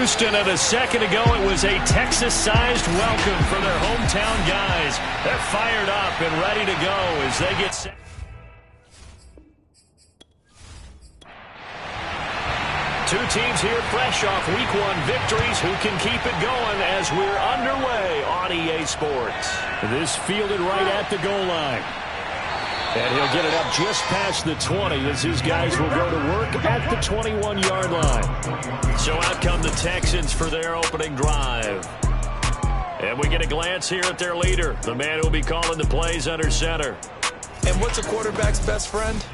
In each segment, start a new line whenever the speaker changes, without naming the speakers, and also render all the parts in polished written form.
Houston, and a second ago it was a Texas-sized welcome for their hometown guys. They're fired up and ready to go as they get set. Two teams here fresh off Week 1 victories who can keep it going as we're underway on EA Sports. This fielded right at the goal line. And he'll get it up just past the 20 as his guys will go to work at the 21-yard line. So out come the Texans for their opening drive. And we get a glance here at their leader, the man who will be calling the plays under center.
And what's a quarterback's best friend?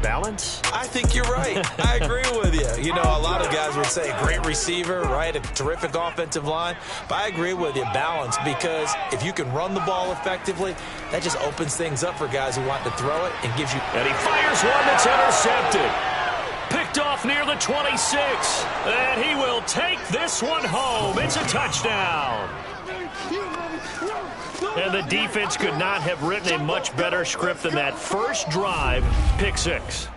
Balance?
I think you're right. I agree with you. You know, a lot of guys would say great receiver, right? A terrific offensive line. But I agree with you, balance, because if you can run the ball effectively, that just opens things up for guys who want to throw it and gives you...
And he fires one that's intercepted. Picked off near the 26. And he will take this one home. It's a touchdown. And the defense could not have written a much better script than that first drive, pick six.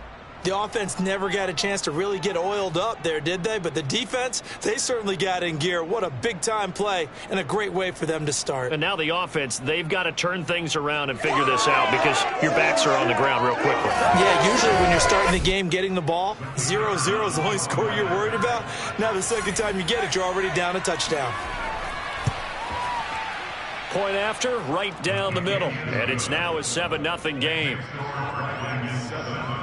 The offense never got a chance to really get oiled up there, did they? But the defense, they certainly got in gear. What a big-time play and a great way for them to start.
And now the offense, they've got to turn things around and figure this out because your backs are on the ground real quickly.
Yeah, usually when you're starting the game getting the ball, 0-0 is the only score you're worried about. Now the second time you get it, you're already down a touchdown.
Point after, right down the middle. And it's now a 7-0 game.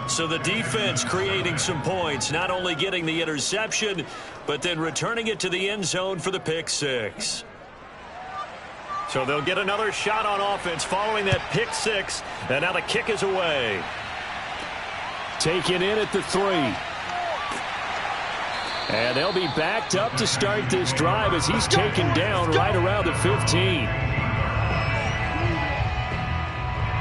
So the defense creating some points, not only getting the interception, but then returning it to the end zone for the pick six. So they'll get another shot on offense following that pick six. And now the kick is away. Taken in at the 3. And they'll be backed up to start this drive as he's taken down right around the 15.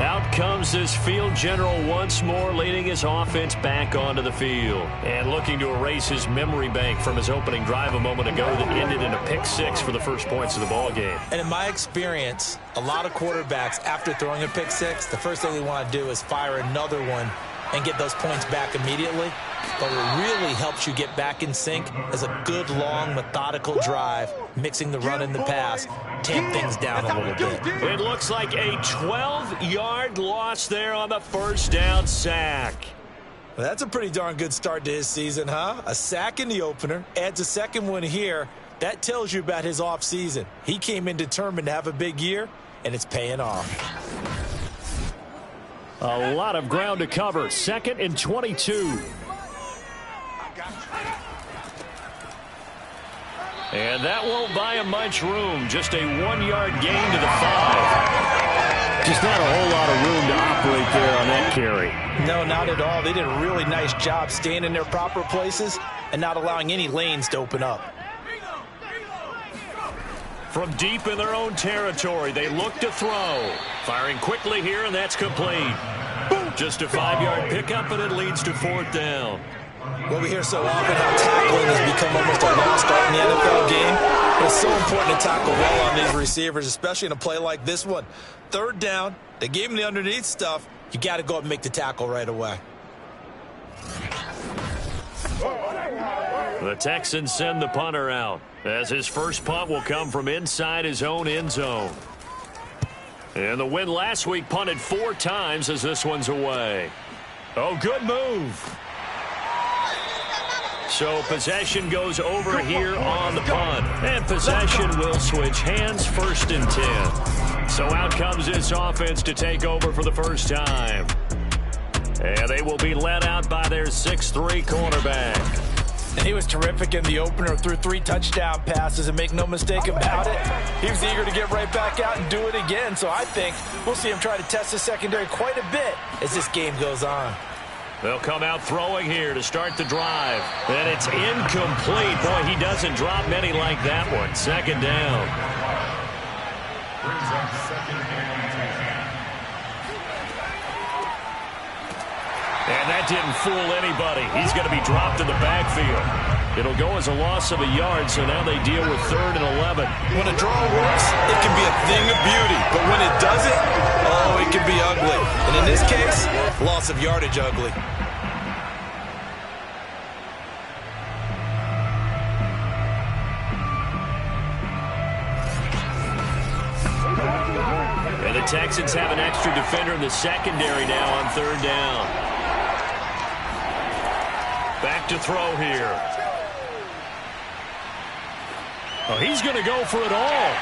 Out comes this field general once more, leading his offense back onto the field. And looking to erase his memory bank from his opening drive a moment ago that ended in a pick six for the first points of the ball game.
And in my experience, a lot of quarterbacks, after throwing a pick six, the first thing they want to do is fire another one and get those points back immediately. But what really helps you get back in sync is a good, long, methodical drive, mixing the run and the pass, tamp things down a little bit.
It looks like a 12-yard loss there on the first down sack.
Well, that's a pretty darn good start to his season, huh? A sack in the opener, adds a second one here. That tells you about his offseason. He came in determined to have a big year, and it's paying off.
A lot of ground to cover. 2nd and 22. And that won't buy him much room. Just a 1-yard gain to the 5. Just not a whole lot of room to operate there on that carry.
No, not at all. They did a really nice job staying in their proper places and not allowing any lanes to open up.
From deep in their own territory, they look to throw. Firing quickly here, and that's complete. Just a 5-yard pickup, and it leads to 4th down.
Well, we hear so often how tackling has become almost a lost art in the NFL game. But it's so important to tackle well on these receivers, especially in a play like this one. 3rd down, they gave him the underneath stuff. You got to go up and make the tackle right away.
The Texans send the punter out, as his first punt will come from inside his own end zone. And the win last week punted 4 times as this one's away. Oh, good move. So possession goes over here on the punt. And possession will switch hands, 1st and 10. So out comes this offense to take over for the first time. And they will be led out by their 6'3 cornerback.
And he was terrific in the opener, threw 3 touchdown passes, and make no mistake about it, he was eager to get right back out and do it again. So I think we'll see him try to test the secondary quite a bit as this game goes on.
They'll come out throwing here to start the drive. And it's incomplete. Boy, he doesn't drop many like that one. 2nd down. And that didn't fool anybody. He's going to be dropped in the backfield. It'll go as a loss of a yard, so now they deal with 3rd and 11.
When a draw works, it can be a thing of beauty. But when it doesn't, oh, it can be ugly. And in this case, loss of yardage ugly.
Texans have an extra defender in the secondary now on third down. Back to throw here. Oh, he's going to go for it all.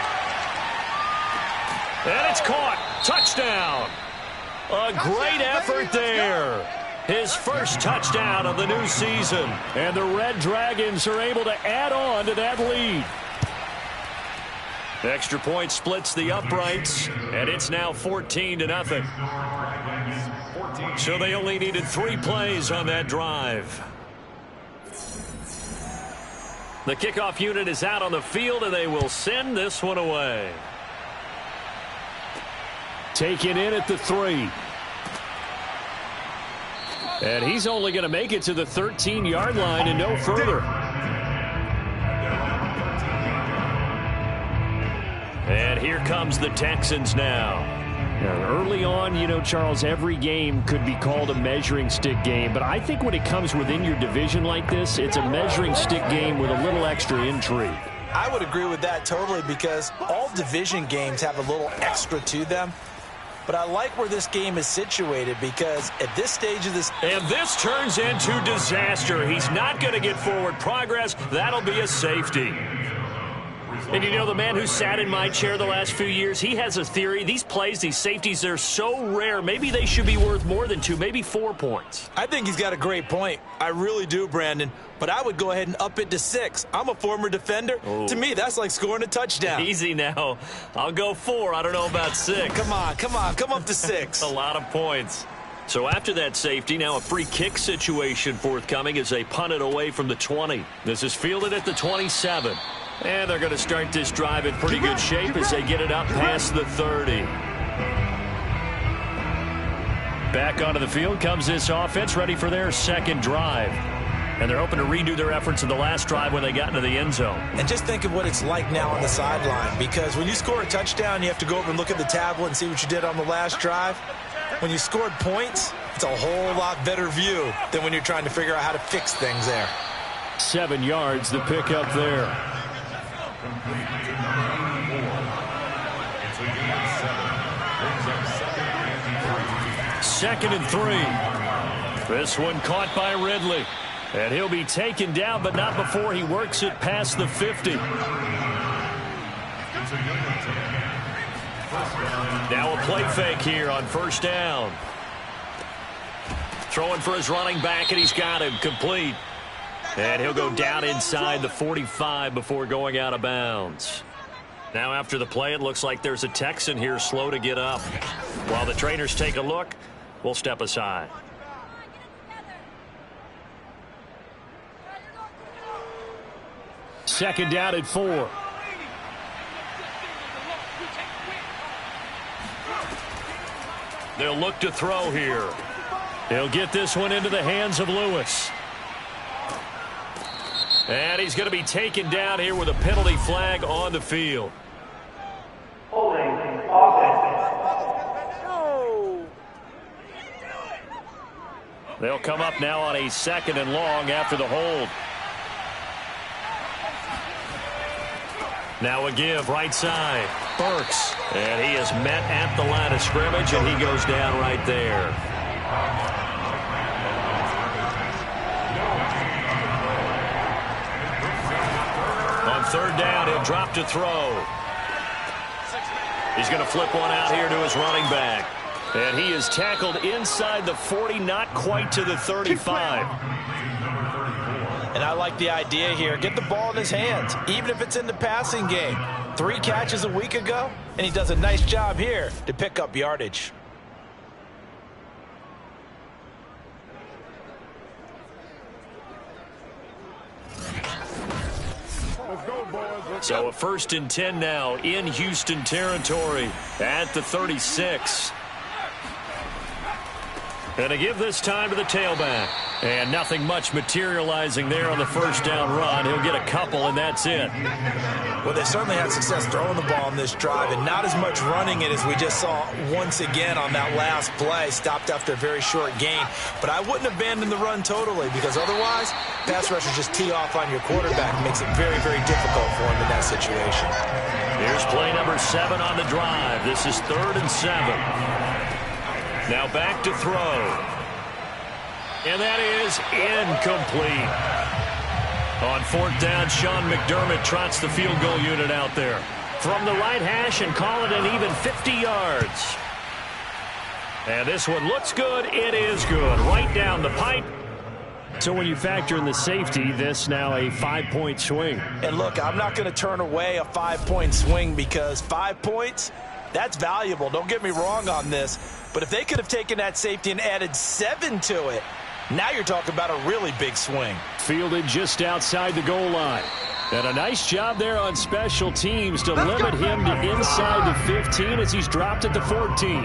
And it's caught. Touchdown. A great effort there. His first touchdown of the new season. And the Red Dragons are able to add on to that lead. Extra point splits the uprights, and it's now 14-0. So they only needed 3 plays on that drive. The kickoff unit is out on the field, and they will send this one away. Taken in at the 3. And he's only going to make it to the 13-yard line and no further. And here comes the Texans now. Early on, you know, Charles, every game could be called a measuring stick game. But I think when it comes within your division like this, it's a measuring stick game with a little extra intrigue.
I would agree with that totally because all division games have a little extra to them. But I like where this game is situated because at this stage of this...
And this turns into disaster. He's not going to get forward progress. That'll be a safety. And you know, the man who sat in my chair the last few years, he has a theory. These plays, these safeties, they're so rare. Maybe they should be worth more than 2, maybe 4 points.
I think he's got a great point. I really do, Brandon. But I would go ahead and up it to 6. I'm a former defender.
Oh.
To me, that's like scoring a touchdown.
Easy now. I'll go 4. I don't know about 6.
Come on. Come up to 6.
A lot of points. So after that safety, now a free kick situation forthcoming as they punt it away from the 20. This is fielded at the 27. And they're going to start this drive in pretty good shape as they get it up past the 30. Back onto the field comes this offense, ready for their second drive. And they're hoping to redo their efforts in the last drive when they got into the end zone.
And just think of what it's like now on the sideline, because when you score a touchdown, you have to go over and look at the tablet and see what you did on the last drive. When you scored points, it's a whole lot better view than when you're trying to figure out how to fix things there.
7 yards, the pickup there. Second and 3. This one caught by Ridley. And he'll be taken down, but not before he works it past the 50. Now a play fake here on first down. Throwing for his running back, and he's got him complete. And he'll go down inside the 45 before going out of bounds. Now after the play, it looks like there's a Texan here slow to get up. While the trainers take a look, we'll step aside. Second down at 4. They'll look to throw here. They'll get this one into the hands of Lewis. And he's going to be taken down here with a penalty flag on the field.
Holding offense.
They'll come up now on a 2nd and long after the hold. Now a give right side. Burks. And he is met at the line of scrimmage, and he goes down right there. On third down, he'll drop to throw. He's going to flip one out here to his running back. And he is tackled inside the 40, not quite to the 35.
And I like the idea here. Get the ball in his hands, even if it's in the passing game. 3 catches a week ago, and he does a nice job here to pick up yardage.
So a 1st and 10 now in Houston territory at the 36. And to give this time to the tailback. And nothing much materializing there on the first down run. He'll get a couple, and that's it.
Well, they certainly had success throwing the ball on this drive, and not as much running it as we just saw once again on that last play. Stopped after a very short gain. But I wouldn't abandon the run totally, because otherwise, pass rushers just tee off on your quarterback. It makes it very, very difficult for him in that situation.
Here's play number 7 on the drive. This is 3rd and 7. Now back to throw. And that is incomplete. On 4th down, Sean McDermott trots the field goal unit out there. From the right hash and call it an even 50 yards. And this one looks good. It is good. Right down the pipe. So when you factor in the safety, this now a 5-point swing.
And look, I'm not going to turn away a 5-point swing because 5 points, that's valuable. Don't get me wrong on this. But if they could have taken that safety and added 7 to it, now you're talking about a really big swing.
Fielded just outside the goal line. And a nice job there on special teams to limit him to inside the 15 as he's dropped at the 14.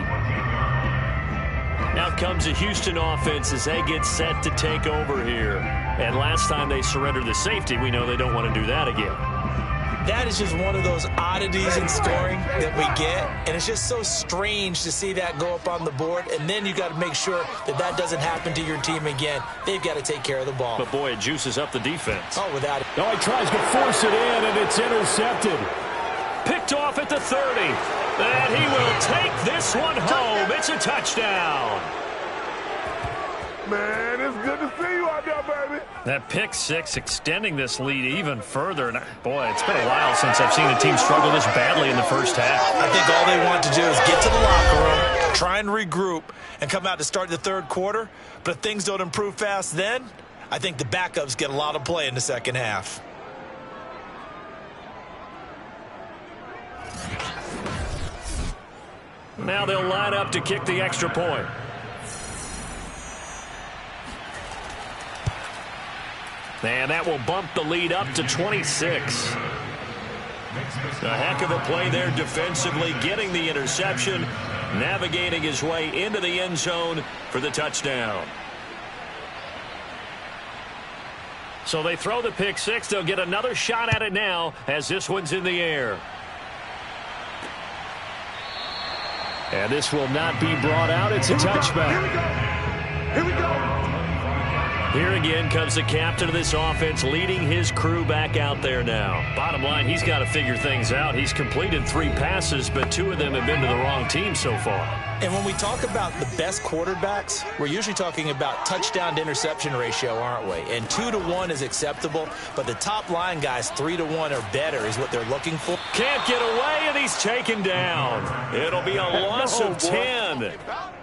Now comes the Houston offense as they get set to take over here. And last time they surrendered the safety, we know they don't want to do that again.
That is just one of those oddities in scoring that we get, and it's just so strange to see that go up on the board, and then you got to make sure that that doesn't happen to your team again. They've got to take care of the ball.
But, boy, it juices up the defense.
Oh, without it.
Oh, he tries to force it in, and it's intercepted. Picked off at the 30. And he will take this one home. It's a touchdown.
Man, it's good to see you out there, baby.
That pick 6 extending this lead even further. And boy, it's been a while since I've seen a team struggle this badly in the first half.
I think all they want to do is get to the locker room, try and regroup, and come out to start the third quarter. But if things don't improve fast then, I think the backups get a lot of play in the second half.
Now they'll line up to kick the extra point. And that will bump the lead up to 26. A heck of a play there defensively, getting the interception, navigating his way into the end zone for the touchdown. So they throw the pick 6. They'll get another shot at it now as this one's in the air. And this will not be brought out. It's a touchback.
Here we go. Here we go.
Here again comes the captain of this offense, leading his crew back out there now. Bottom line, he's got to figure things out. He's completed 3 passes, but 2 of them have been to the wrong team so far.
And when we talk about the best quarterbacks, we're usually talking about touchdown to interception ratio, aren't we? And 2 to 1 is acceptable, but the top line guys, 3 to 1 or better is what they're looking for.
Can't get away, and he's taken down. It'll be a loss of 10,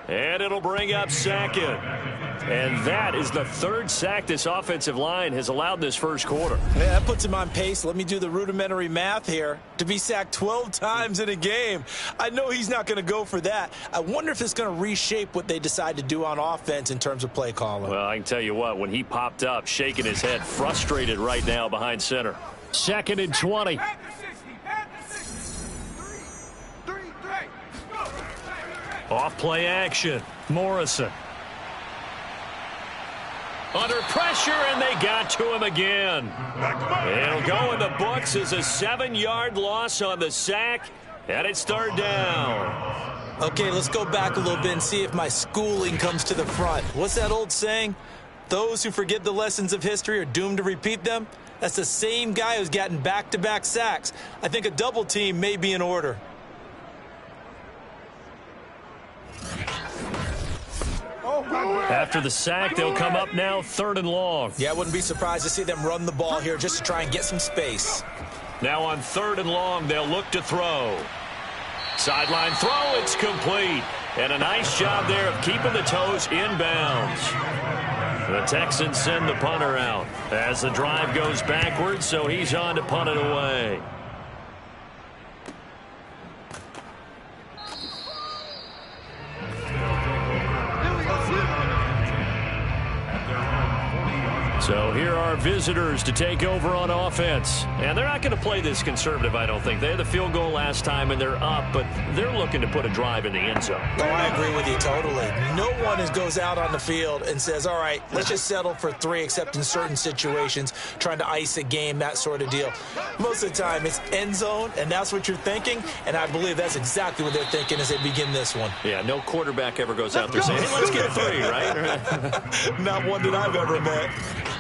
and it'll bring up 2nd. And that is the 3rd sack this offensive line has allowed this first quarter.
Yeah, that puts him on pace. Let me do the rudimentary math here. To be sacked 12 times in a game, I know he's not going to go for that. I wonder if it's going to reshape what they decide to do on offense in terms of play calling.
Well, I can tell you what, when he popped up, shaking his head, frustrated right now behind center. 2nd and 20. Off play action. Morrison. Under pressure, and they got to him again. It'll go in the books as a 7-yard loss on the sack, and it's 3rd down.
Okay, let's go back a little bit and see if my schooling comes to the front. What's that old saying? Those who forget the lessons of history are doomed to repeat them. That's the same guy who's gotten back-to-back sacks. I think a double team may be in order.
After the sack, they'll come up now 3rd and long.
Yeah, I wouldn't be surprised to see them run the ball here just to try and get some space.
Now on 3rd and long, they'll look to throw. Sideline throw, it's complete. And a nice job there of keeping the toes inbounds. The Texans send the punter out as the drive goes backwards, so he's on to punt it away. So here are visitors to take over on offense. And they're not going to play this conservative, I don't think. They had the field goal last time, and they're up, but they're looking to put a drive in the end zone.
Oh, I agree with you totally. No one goes out on the field and says, all right, let's just settle for 3, except in certain situations, trying to ice a game, that sort of deal. Most of the time, it's end zone, and that's what you're thinking, and I believe that's exactly what they're thinking as they begin this one.
Yeah, no quarterback ever goes out there saying, hey, let's get 3, right?
Not one that I've ever met.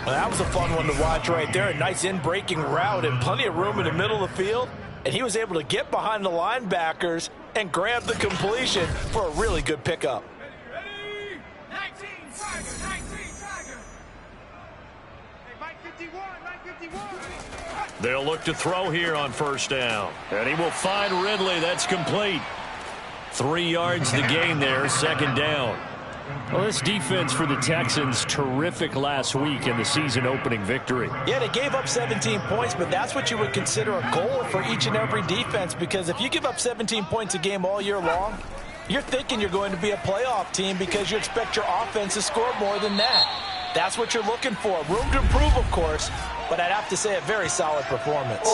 Well, that was a fun one to watch right there. A nice in-breaking route and plenty of room in the middle of the field. And he was able to get behind the linebackers and grab the completion for a really good pickup.
Ready? 19 Tiger, 19 Tiger. Hey, Mike 51, Mike 51.
They'll look to throw here on first down. And he will find Ridley. That's complete. 3 yards the gain there, second down. Well, this defense for the Texans, terrific last week in the season-opening victory.
Yeah, they gave up 17 points, but that's what you would consider a goal for each and every defense, because if you give up 17 points a game all year long, you're thinking you're going to be a playoff team because you expect your offense to score more than that. That's what you're looking for. Room to improve, of course, but I'd have to say a very solid performance.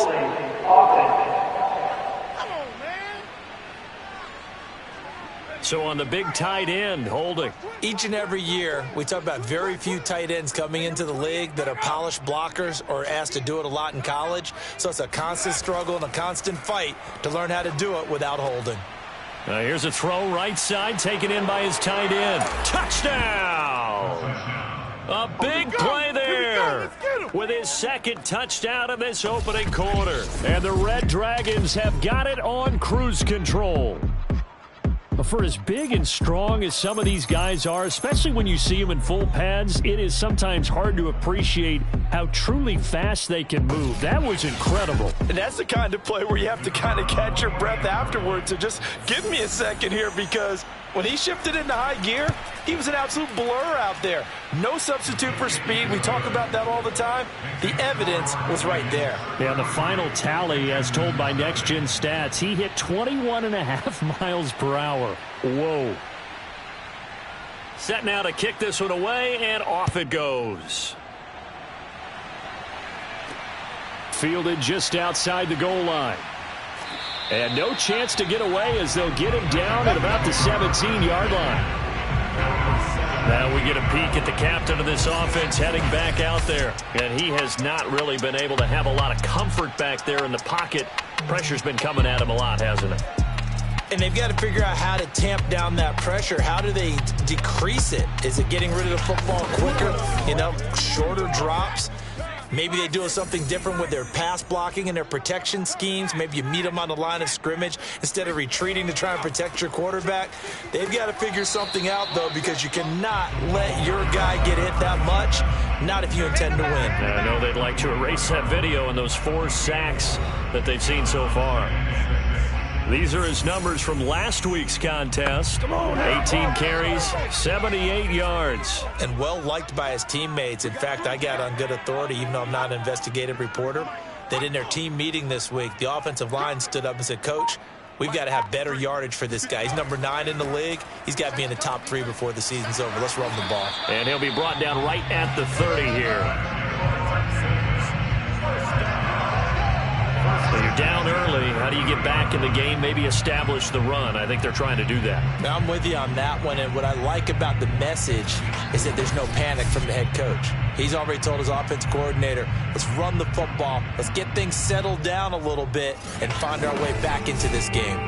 So on the big tight end, holding.
Each and every year, we talk about very few tight ends coming into the league that are polished blockers or asked to do it a lot in college. So it's a constant struggle and a constant fight to learn how to do it without holding.
Here's a throw right side, taken in by his tight end. Touchdown! A big play there with his second touchdown in this opening quarter. And the Red Dragons have got it on cruise control. For as big and strong as some of these guys are, especially when you see them in full pads, it is sometimes hard to appreciate how truly fast they can move. That was incredible.
And that's the kind of play where you have to kind of catch your breath afterwards. So just give me a second here, because when he shifted into high gear, he was an absolute blur out there. No substitute for speed. We talk about that all the time. The evidence was right there.
Yeah, the final tally, as told by Next Gen Stats, he hit 21.5 miles per hour. Whoa. Set now to kick this one away, and off it goes. Fielded just outside the goal line. And no chance to get away as they'll get him down at about the 17-yard line. Now we get a peek at the captain of this offense heading back out there. And he has not really been able to have a lot of comfort back there in the pocket. Pressure's been coming at him a lot, hasn't it?
And they've got to figure out how to tamp down that pressure. How do they decrease it? Is it getting rid of the football quicker? You know, shorter drops? Maybe they do something different with their pass blocking and their protection schemes. Maybe you meet them on the line of scrimmage instead of retreating to try and protect your quarterback. They've got to figure something out, though, because you cannot let your guy get hit that much, not if you intend to win.
I know they'd like to erase that video and those 4 sacks that they've seen so far. These are his numbers from last week's contest. 18 carries, 78 yards.
And well liked by his teammates. In fact, I got on good authority, even though I'm not an investigative reporter, that in their team meeting this week, the offensive line stood up and said, Coach, we've got to have better yardage for this guy. He's number 9 in the league. He's got to be in the top 3 before the season's over. Let's run the ball.
And he'll be brought down right at the 30 here. When you're down early, how do you get back in the game, maybe establish the run? I think they're trying to do that.
Now, I'm with you on that one, and what I like about the message is that there's no panic from the head coach. He's already told his offense coordinator, let's run the football, let's get things settled down a little bit and find our way back into this game.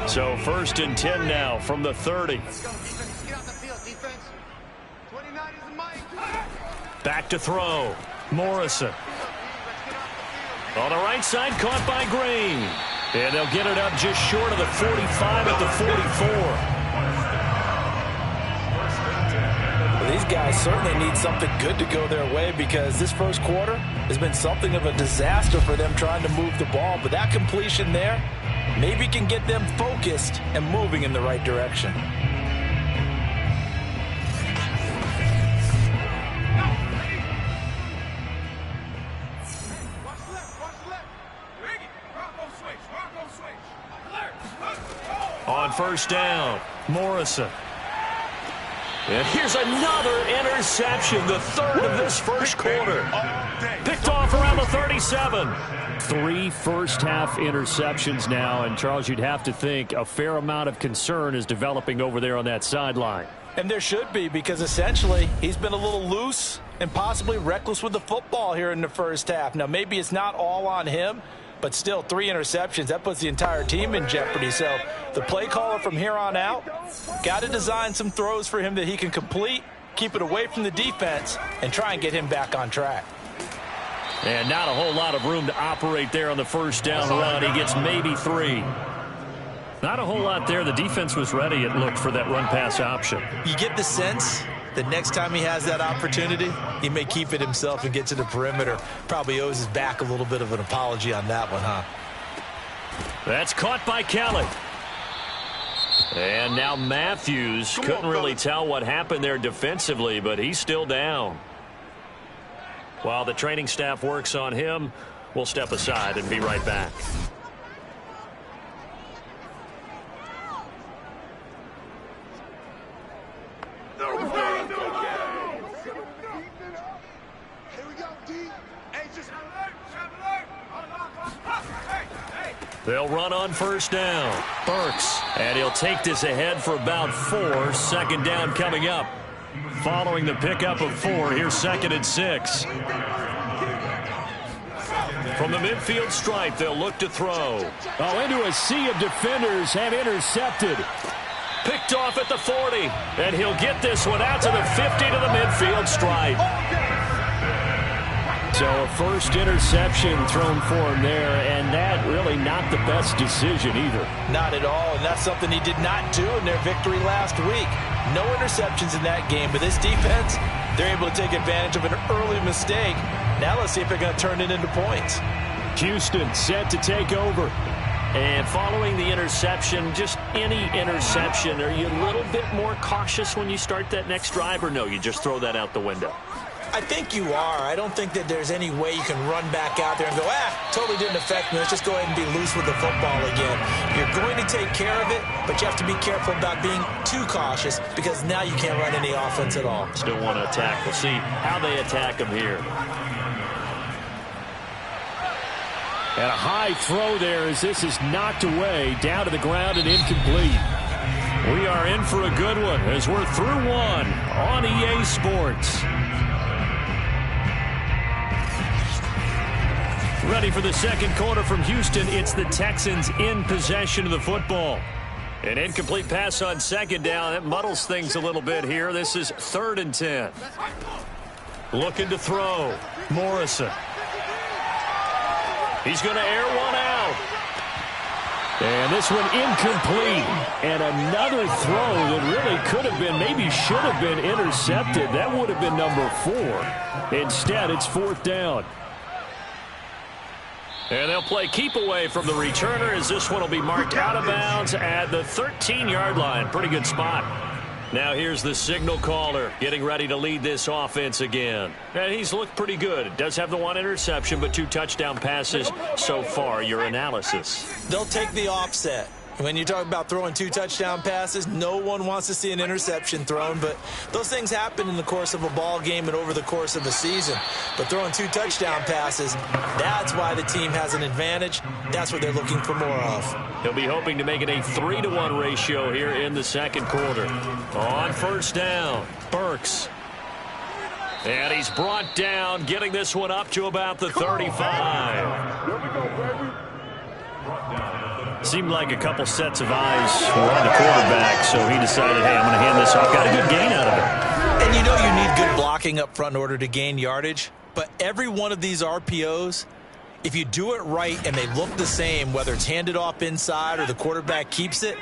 So 1st and 10 now from the 30. Back to throw. Morrison. On the right side, caught by Green. And they'll get it up just short of the 45 at the 44.
Well, these guys certainly need something good to go their way, because this first quarter has been something of a disaster for them trying to move the ball. But that completion there maybe can get them focused and moving in the right direction.
On first down, Morrison. And here's another interception, the third of this first quarter. Picked off around the 37. 3 first-half interceptions now, and Charles, you'd have to think a fair amount of concern is developing over there on that sideline.
And there should be, because essentially he's been a little loose and possibly reckless with the football here in the first half. Now, maybe it's not all on him, but still 3 interceptions. That puts the entire team in jeopardy. So the play caller from here on out got to design some throws for him that he can complete, keep it away from the defense, and try and get him back on track.
And not a whole lot of room to operate there on the first down run. He gets maybe 3. Not a whole lot there. The defense was ready, it looked, for that run-pass option.
You get the sense that next time he has that opportunity, he may keep it himself and get to the perimeter. Probably owes his back a little bit of an apology on that one, huh?
That's caught by Kelly. And now Matthews couldn't really tell what happened there defensively, but he's still down. While the training staff works on him, we'll step aside and be right back. They'll run on first down. Burks, and he'll take this ahead for about 4. Second down coming up. Following the pickup of 4, here's 2nd and 6. From the midfield stripe, they'll look to throw. Oh, into a sea of defenders and intercepted. Picked off at the 40, and he'll get this one out to the 50 to the midfield stripe. So a first interception thrown for him there, and that really not the best decision either.
Not at all, and that's something he did not do in their victory last week. No interceptions in that game, but this defense, they're able to take advantage of an early mistake. Now let's see if they're going to turn it into points.
Houston set to take over. And following the interception, just any interception, are you a little bit more cautious when you start that next drive, or no, you just throw that out the window?
I think you are. I don't think that there's any way you can run back out there and go, totally didn't affect me. Let's just go ahead and be loose with the football again. You're going to take care of it, but you have to be careful about being too cautious because now you can't run any offense at all.
Still want to attack. We'll see how they attack him here. And a high throw there as this is knocked away, down to the ground and incomplete. We are in for a good one as we're through one on EA Sports. Ready for the second quarter from Houston. It's the Texans in possession of the football. An incomplete pass on second down. That muddles things a little bit here. This is 3rd and 10. Looking to throw. Morrison. He's going to air one out. And this one incomplete. And another throw that really could have been, maybe should have been intercepted. That would have been number 4. Instead, it's 4th down. And they'll play keep away from the returner as this one will be marked out of bounds at the 13-yard line. Pretty good spot. Now here's the signal caller getting ready to lead this offense again. And he's looked pretty good. Does have the 1 interception, but 2 touchdown passes so far. Your analysis.
They'll take the offset. When you talk about throwing 2 touchdown passes, no one wants to see an interception thrown, but those things happen in the course of a ball game and over the course of a season. But throwing 2 touchdown passes, that's why the team has an advantage. That's what they're looking for more of.
He'll be hoping to make it a 3-to-1 ratio here in the second quarter. On first down, Burks. And he's brought down, getting this one up to about the 35.
There we go, baby.
Seemed like a couple sets of eyes were on the quarterback, so he decided, hey, I'm going to hand this off. Got a good gain out of it.
And you know you need good blocking up front in order to gain yardage, but every one of these RPOs, if you do it right and they look the same, whether it's handed off inside or the quarterback keeps it,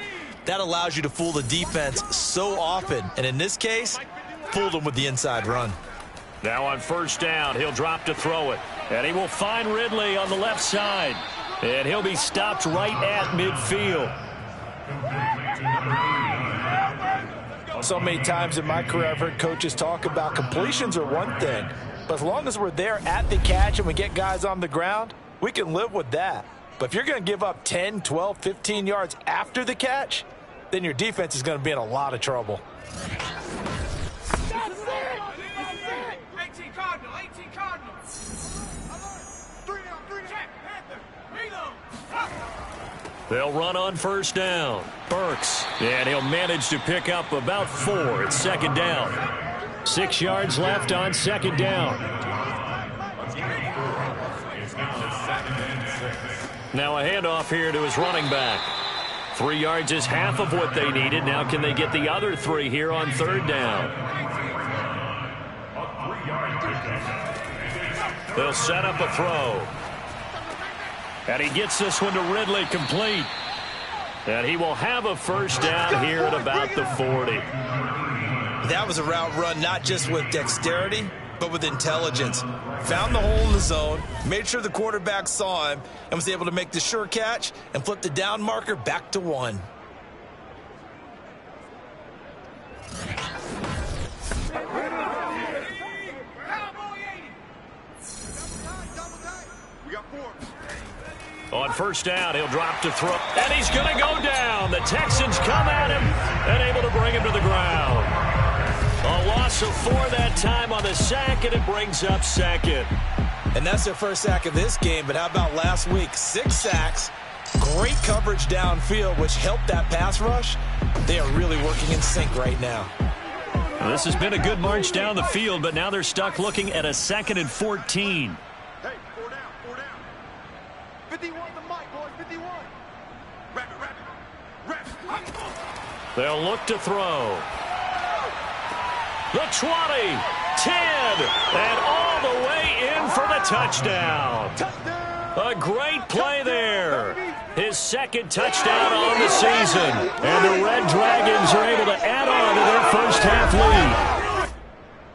that allows you to fool the defense so often. And in this case, fooled them with the inside run.
Now on first down, he'll drop to throw it. And he will find Ridley on the left side. And he'll be stopped right at midfield.
So many times in my career I've heard coaches talk about completions are one thing, but as long as we're there at the catch and we get guys on the ground, we can live with that. But if you're going to give up 10, 12, 15 yards after the catch, then your defense is going to be in a lot of trouble.
They'll run on first down. Burks, and he'll manage to pick up about 4. It's second down. 6 yards left on second down. Now a handoff here to his running back. 3 yards is half of what they needed. Now can they get the other 3 here on third down? They'll set up a throw. And he gets this one to Ridley, complete. And he will have a first down here at about the 40.
That was a route run not just with dexterity, but with intelligence. Found the hole in the zone, made sure the quarterback saw him, and was able to make the sure catch and flip the down marker back to 1.
On first down, he'll drop to throw. And he's going to go down. The Texans come at him and able to bring him to the ground. A loss of 4 that time on the sack, and it brings up second.
And that's their first sack of this game, but how about last week? 6 sacks, great coverage downfield, which helped that pass rush. They are really working in sync right now.
Well, this has been a good march down the field, but now they're stuck looking at a 2nd and 14.
Hey, 4 down, 4 down. 51 the mic, boys, 51. Wrap it.
They'll look to throw. The 20, 10, and all the way in for the touchdown. A great play there. His 2nd touchdown on the season. And the Red Dragons are able to add on to their first half lead.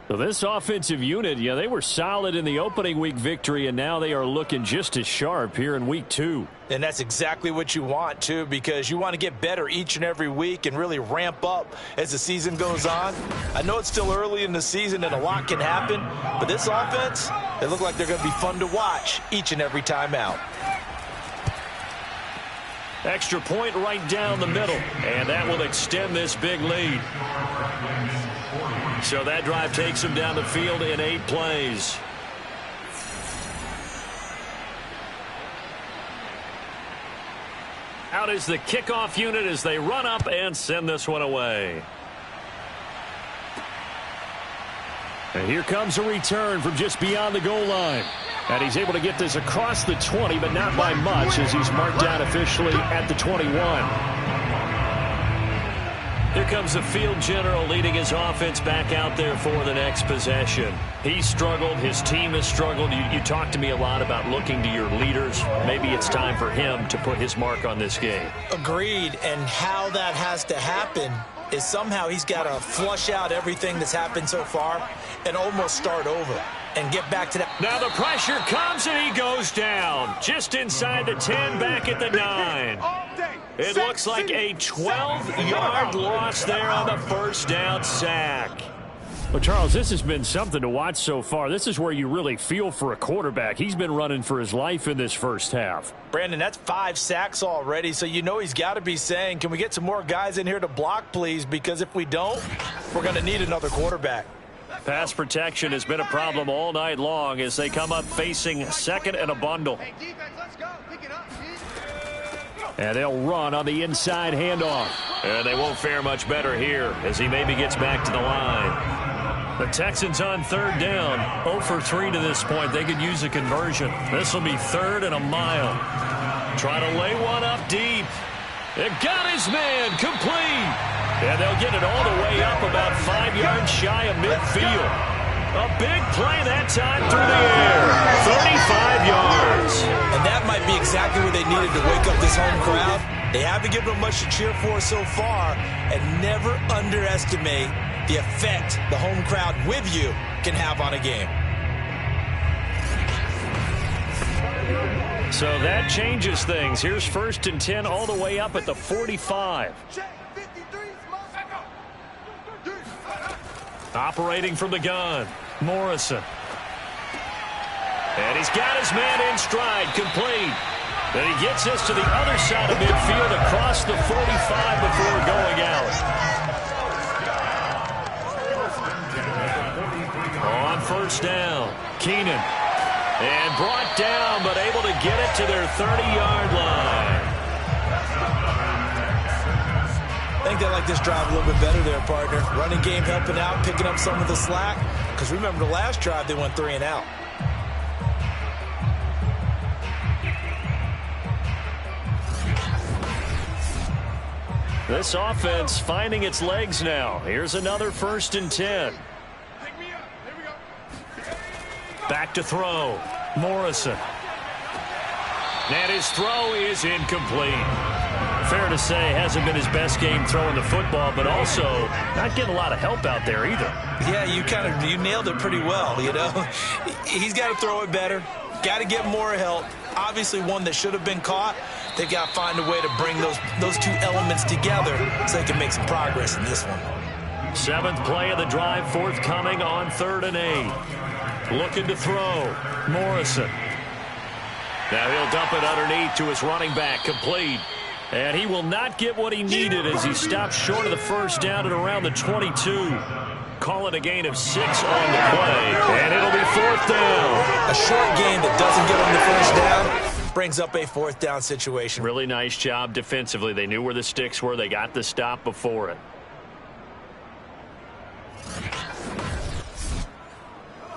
So this offensive unit, yeah, they were solid in the opening week victory, and now they are looking just as sharp here in week 2.
And that's exactly what you want, too, because you want to get better each and every week and really ramp up as the season goes on. I know it's still early in the season and a lot can happen, but this offense, they look like they're going to be fun to watch each and every time out.
Extra point right down the middle, and that will extend this big lead. So that drive takes them down the field in 8 plays. Out is the kickoff unit as they run up and send this one away. And here comes a return from just beyond the goal line. And he's able to get this across the 20, but not by much as he's marked down officially at the 21. Here comes the field general leading his offense back out there for the next possession. He struggled. His team has struggled. You talked to me a lot about looking to your leaders. Maybe it's time for him to put his mark on this game.
Agreed. And how that has to happen is somehow he's got to flush out everything that's happened so far and almost start over and get back to that.
Now the pressure comes and he goes down. Just inside the 10, back at the 9. It looks like a 12-yard loss there on the first down sack. Well, Charles, this has been something to watch so far. This is where you really feel for a quarterback. He's been running for his life in this first half.
Brandon, that's 5 sacks already, so you know he's got to be saying, can we get some more guys in here to block, please? Because if we don't, we're going to need another quarterback.
Pass protection has been a problem all night long as they come up facing 2nd and a bundle.
Hey, defense, let's go. Pick it up,
And they'll run on the inside handoff. And they won't fare much better here as he maybe gets back to the line. The Texans on third down. 0 for 3 to this point. They could use a conversion. This will be 3rd and a mile. Try to lay one up deep. It got his man complete. And they'll get it all the way up about 5 yards shy of midfield. A big play that time through the air. 35 yards.
And that might be exactly what they needed to wake up this home crowd. They haven't given them much to cheer for so far. And never underestimate the effect the home crowd with you can have on a game.
So that changes things. Here's 1st and 10 all the way up at the 45. Operating from the gun, Morrison. And he's got his man in stride, complete. Then he gets this to the other side of midfield across the 45 before going out. On first down, Keenan. And brought down, but able to get it to their 30-yard line.
I think they like this drive a little bit better there, partner. Running game helping out, picking up some of the slack. Because remember the last drive, they went 3 and out.
This offense finding its legs now. Here's another 1st and 10. Back to throw. Morrison. And his throw is incomplete. Fair to say, hasn't been his best game throwing the football, but also not getting a lot of help out there either.
Yeah, you nailed it pretty well, you know. He's got to throw it better. Got to get more help. Obviously one that should have been caught. They've got to find a way to bring those two elements together so they can make some progress in this one.
7th play of the drive forthcoming on 3rd and 8. Looking to throw. Morrison. Now he'll dump it underneath to his running back. Complete. And he will not get what he needed as he stops short of the 1st down at around the 22. Call it a gain of 6 on the play. And it'll be 4th down.
A short gain that doesn't get on the 1st down brings up a 4th down situation.
Really nice job defensively. They knew where the sticks were. They got the stop before it.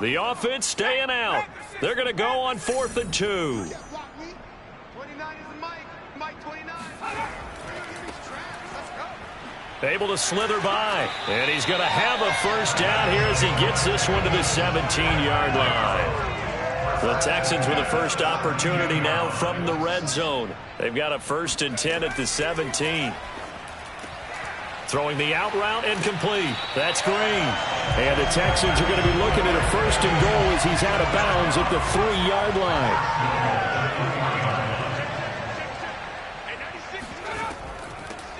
The offense staying out. They're going to go on 4th and 2.
29 is the Mike 29.
Able to slither by. And he's going to have a 1st down here as he gets this one to the 17-yard line. The Texans with a first opportunity now from the red zone. They've got a 1st and 10 at the 17. Throwing the out route and complete. That's Green. And the Texans are going to be looking at a 1st and goal as he's out of bounds at the 3-yard line.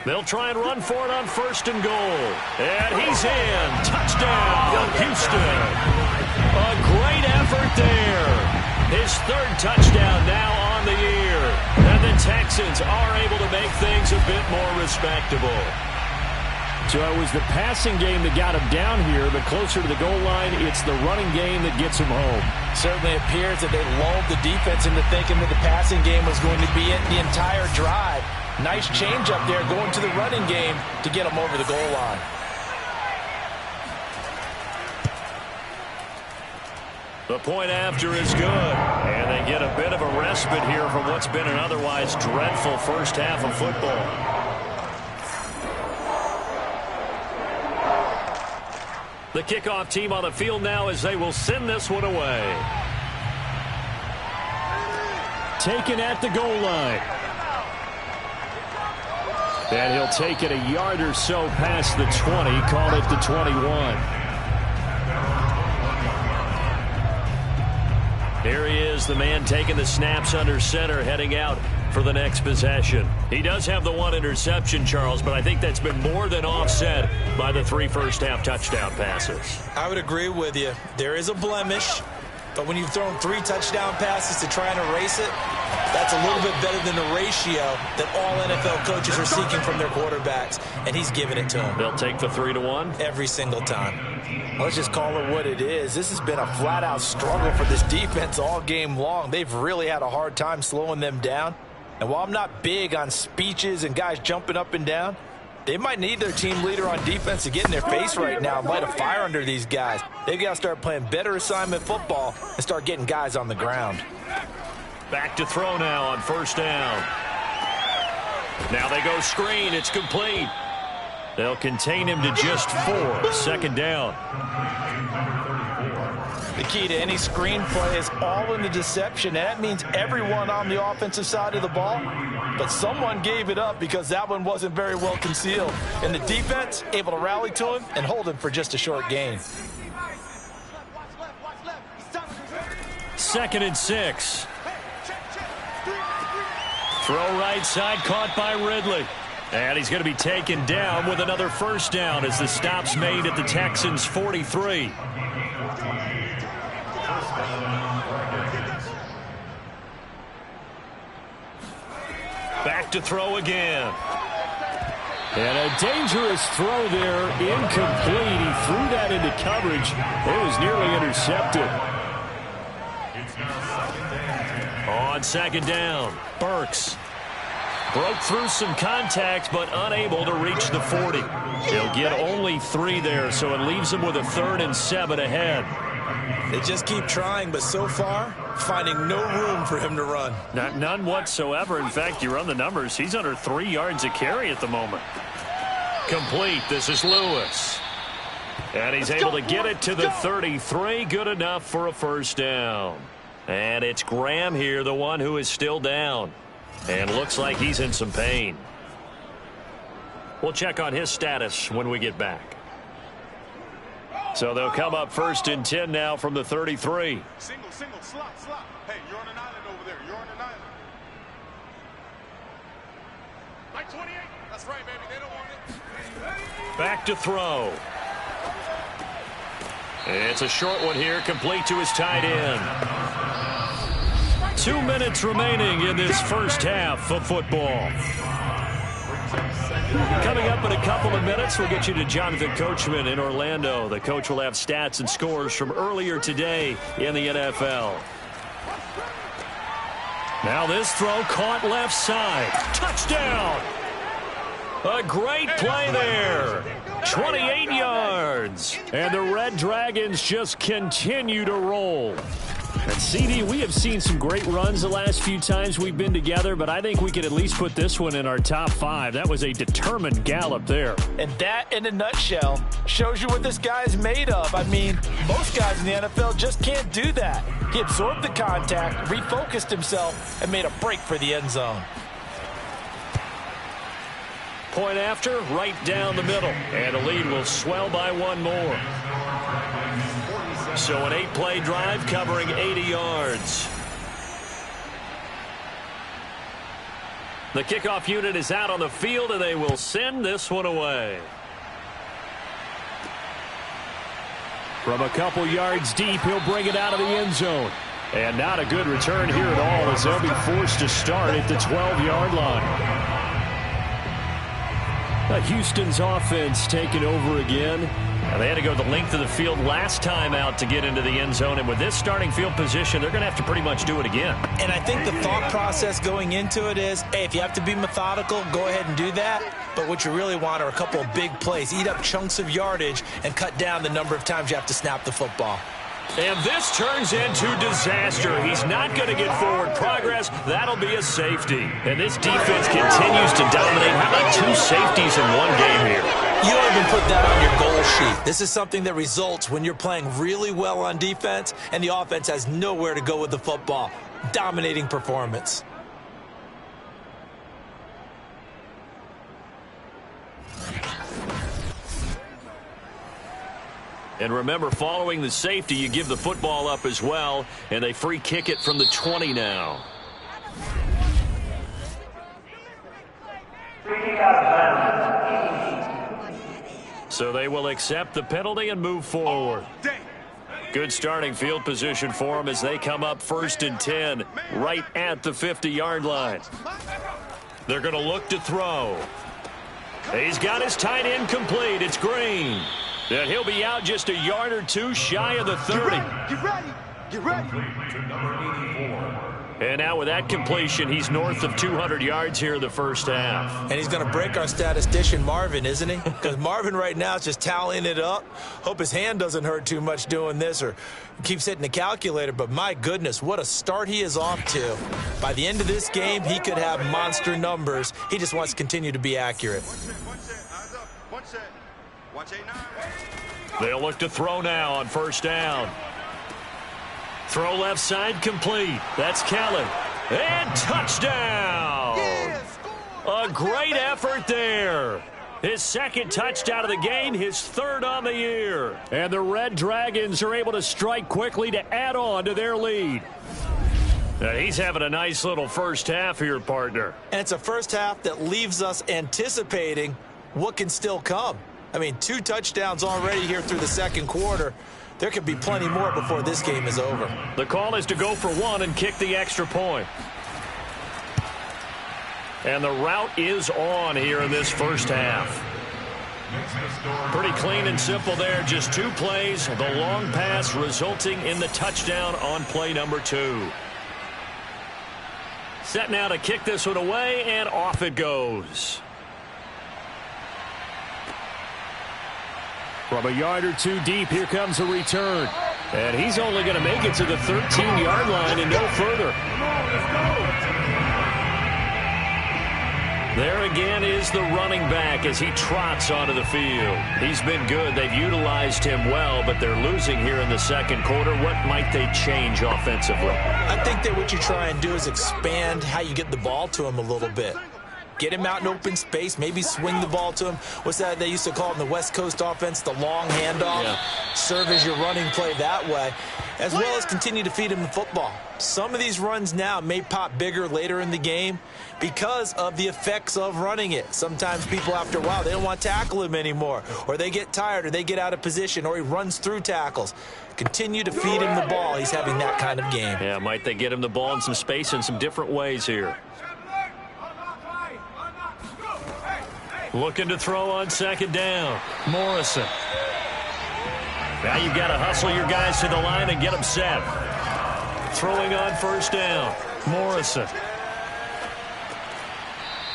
They'll try and run for it on 1st and goal. And he's in. Touchdown, Houston. A great effort there. His 3rd touchdown now on the year. And the Texans are able to make things a bit more respectable. So it was the passing game that got him down here, but closer to the goal line, it's the running game that gets him home.
Certainly appears that they lulled the defense into thinking that the passing game was going to be it the entire drive. Nice change up there going to the running game to get him over the goal line.
The point after is good, and they get a bit of a respite here from what's been an otherwise dreadful 1st half of football. The kickoff team on the field now as they will send this one away. Taken at the goal line. And he'll take it a yard or so past the 20, call it the 21. Here he is, the man taking the snaps under center, heading out for the next possession. He does have the 1 interception, Charles, but I think that's been more than offset by the 3 first-half touchdown passes.
I would agree with you. There is a blemish, but when you've thrown 3 touchdown passes to try and erase it, that's a little bit better than the ratio that all NFL coaches are seeking from their quarterbacks, and he's giving it to them.
They'll take the 3-1?
Every single time. Let's just call it what it is. This has been a flat-out struggle for this defense all game long. They've really had a hard time slowing them down. And while I'm not big on speeches and guys jumping up and down, they might need their team leader on defense to get in their face right now and light a fire under these guys. They've got to start playing better assignment football and start getting guys on the ground.
Back to throw now on 1st down. Now they go screen. It's complete. They'll contain him to just 4. 2nd down.
The key to any screen play is all in the deception. And that means everyone on the offensive side of the ball. But someone gave it up because that one wasn't very well concealed. And the defense able to rally to him and hold him for just a short gain.
2nd and 6. Throw right side, caught by Ridley. And he's going to be taken down with another 1st down as the stop's made at the Texans' 43. Back to throw again. And a dangerous throw there, incomplete. He threw that into coverage. It was nearly intercepted. On 2nd down, Burks. Broke through some contact, but unable to reach the 40. He'll get only 3 there, so it leaves him with a 3rd and 7 ahead.
They just keep trying, but so far, finding no room for him to run.
None whatsoever. In fact, you run the numbers. He's under 3 yards a carry at the moment. Complete. This is Lewis. And he's able to get it to the 33. Good enough for a first down. And it's Graham here, the one who is still down. And looks like he's in some pain. We'll check on his status when we get back. So they'll come up 1st and 10 now from the 33.
Single, slot. Hey, you're on an island over there. You're on an island. Like 28. That's right, baby. They don't want it.
Back to throw. It's a short one here, complete to his tight end. 2 minutes remaining in this first half of football. Coming up in a couple of minutes, we'll get you to Jonathan Coachman in Orlando. The coach will have stats and scores from earlier today in the NFL. Now this throw caught left side. Touchdown! A great play there. 28 yards. And the Red Dragons just continue to roll. And CD, we have seen some great runs the last few times we've been together, but I think we could at least put this one in our top 5. That was a determined gallop there.
And that, in a nutshell, shows you what this guy is made of. I mean, most guys in the NFL just can't do that. He absorbed the contact, refocused himself, and made a break for the end zone.
Point after, right down the middle. And the lead will swell by 1 more. So an 8-play drive covering 80 yards. The kickoff unit is out on the field, and they will send this one away. From a couple yards deep, he'll bring it out of the end zone. And not a good return here at all, as they'll be forced to start at the 12-yard line. Houston's offense taking over again. They had to go the length of the field last time out to get into the end zone, and with this starting field position, they're going to have to pretty much do it again.
And I think the thought process going into it is, hey, if you have to be methodical, go ahead and do that. But what you really want are a couple of big plays, eat up chunks of yardage, and cut down the number of times you have to snap the football.
And this turns into disaster. He's not going to get forward progress. That'll be a safety. And this defense continues to dominate. How about 2 safeties in one game here?
You don't even put that on your goal sheet. This is something that results when you're playing really well on defense and the offense has nowhere to go with the football. Dominating performance.
And remember, following the safety, you give the football up as well, and they free kick it from the 20 now. So they will accept the penalty and move forward. Good starting field position for them as they come up 1st and 10, right at the 50-yard line. They're going to look to throw. He's got his tight end complete. It's Green. And he'll be out just a yard or 2 shy of the 30.
Get ready.
And now with that completion, he's north of 200 yards here in the first half.
And he's going to break our statistician, Marvin, isn't he? Because Marvin right now is just tallying it up. Hope his hand doesn't hurt too much doing this or keeps hitting the calculator. But my goodness, what a start he is off to. By the end of this game, he could have monster numbers. He just wants to continue to be accurate.
They'll look to throw now on 1st down. Throw left side complete. That's Kelly. And touchdown! A great effort there. His 2nd touchdown of the game, his 3rd on the year. And the Red Dragons are able to strike quickly to add on to their lead. Now he's having a nice little first half here, partner.
And it's a first half that leaves us anticipating what can still come. I mean, 2 touchdowns already here through the 2nd quarter. There could be plenty more before this game is over.
The call is to go for 1 and kick the extra point. And the route is on here in this first half. Pretty clean and simple there. Just 2 plays. The long pass resulting in the touchdown on play number 2. Set now to kick this one away, and off it goes. From a yard or two deep, here comes a return. And he's only going to make it to the 13-yard line and no further. There again is the running back as he trots onto the field. He's been good. They've utilized him well, but they're losing here in the second quarter. What might they change offensively?
I think that what you try and do is expand how you get the ball to him a little bit. Get him out in open space, maybe swing the ball to him. What's that they used to call in the West Coast offense, the long handoff? Yeah. Serve as your running play that way, as well as continue to feed him the football. Some of these runs now may pop bigger later in the game because of the effects of running it. Sometimes people, after a while, they don't want to tackle him anymore, or they get tired, or they get out of position, or he runs through tackles. Continue to feed him the ball. He's having that kind of game.
Yeah, might they get him the ball in some space in some different ways here. Looking to throw on second down. Morrison. Now you've got to hustle your guys to the line and get them set. Throwing on first down. Morrison.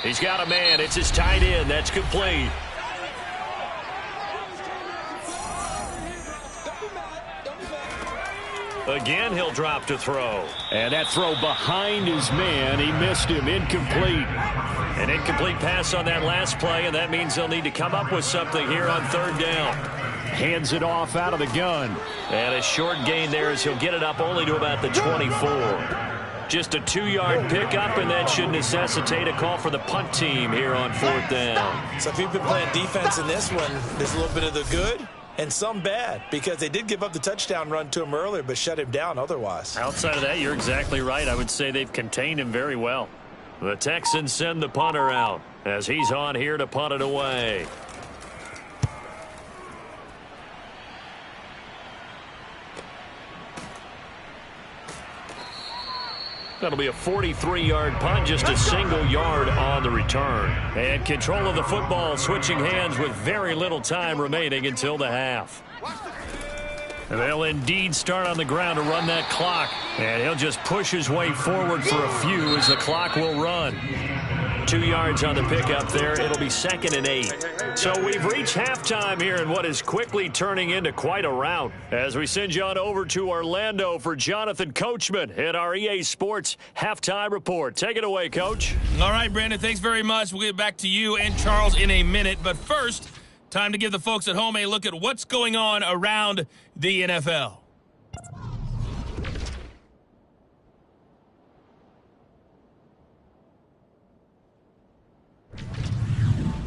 He's got a man. It's his tight end. That's complete. Again, he'll drop to throw. And that throw behind his man. He missed him. Incomplete. An incomplete pass on that last play, and that means they'll need to come up with something here on third down. Hands it off out of the gun. And a short gain there as he'll get it up only to about the 24. Just a 2-yard pickup, and that should necessitate a call for the punt team here on fourth down.
So if you've been playing defense in this one, there's a little bit of the good and some bad, because they did give up the touchdown run to him earlier but shut him down otherwise.
Outside of that, you're exactly right. I would say they've contained him very well. The Texans send the punter out as he's on here to punt it away. That'll be a 43-yard punt, just a single yard on the return. And control of the football switching hands with very little time remaining until the half. They'll indeed start on the ground to run that clock. And he'll just push his way forward for a few as the clock will run. 2 yards on the pickup there. It'll be 2nd and 8. So we've reached halftime here in what is quickly turning into quite a rout. As we send you on over to Orlando for Jonathan Coachman at our EA Sports Halftime Report. Take it away, Coach.
All right, Brandon, thanks very much. We'll get back to you and Charles in a minute. But first, time to give the folks at home a look at what's going on around the NFL.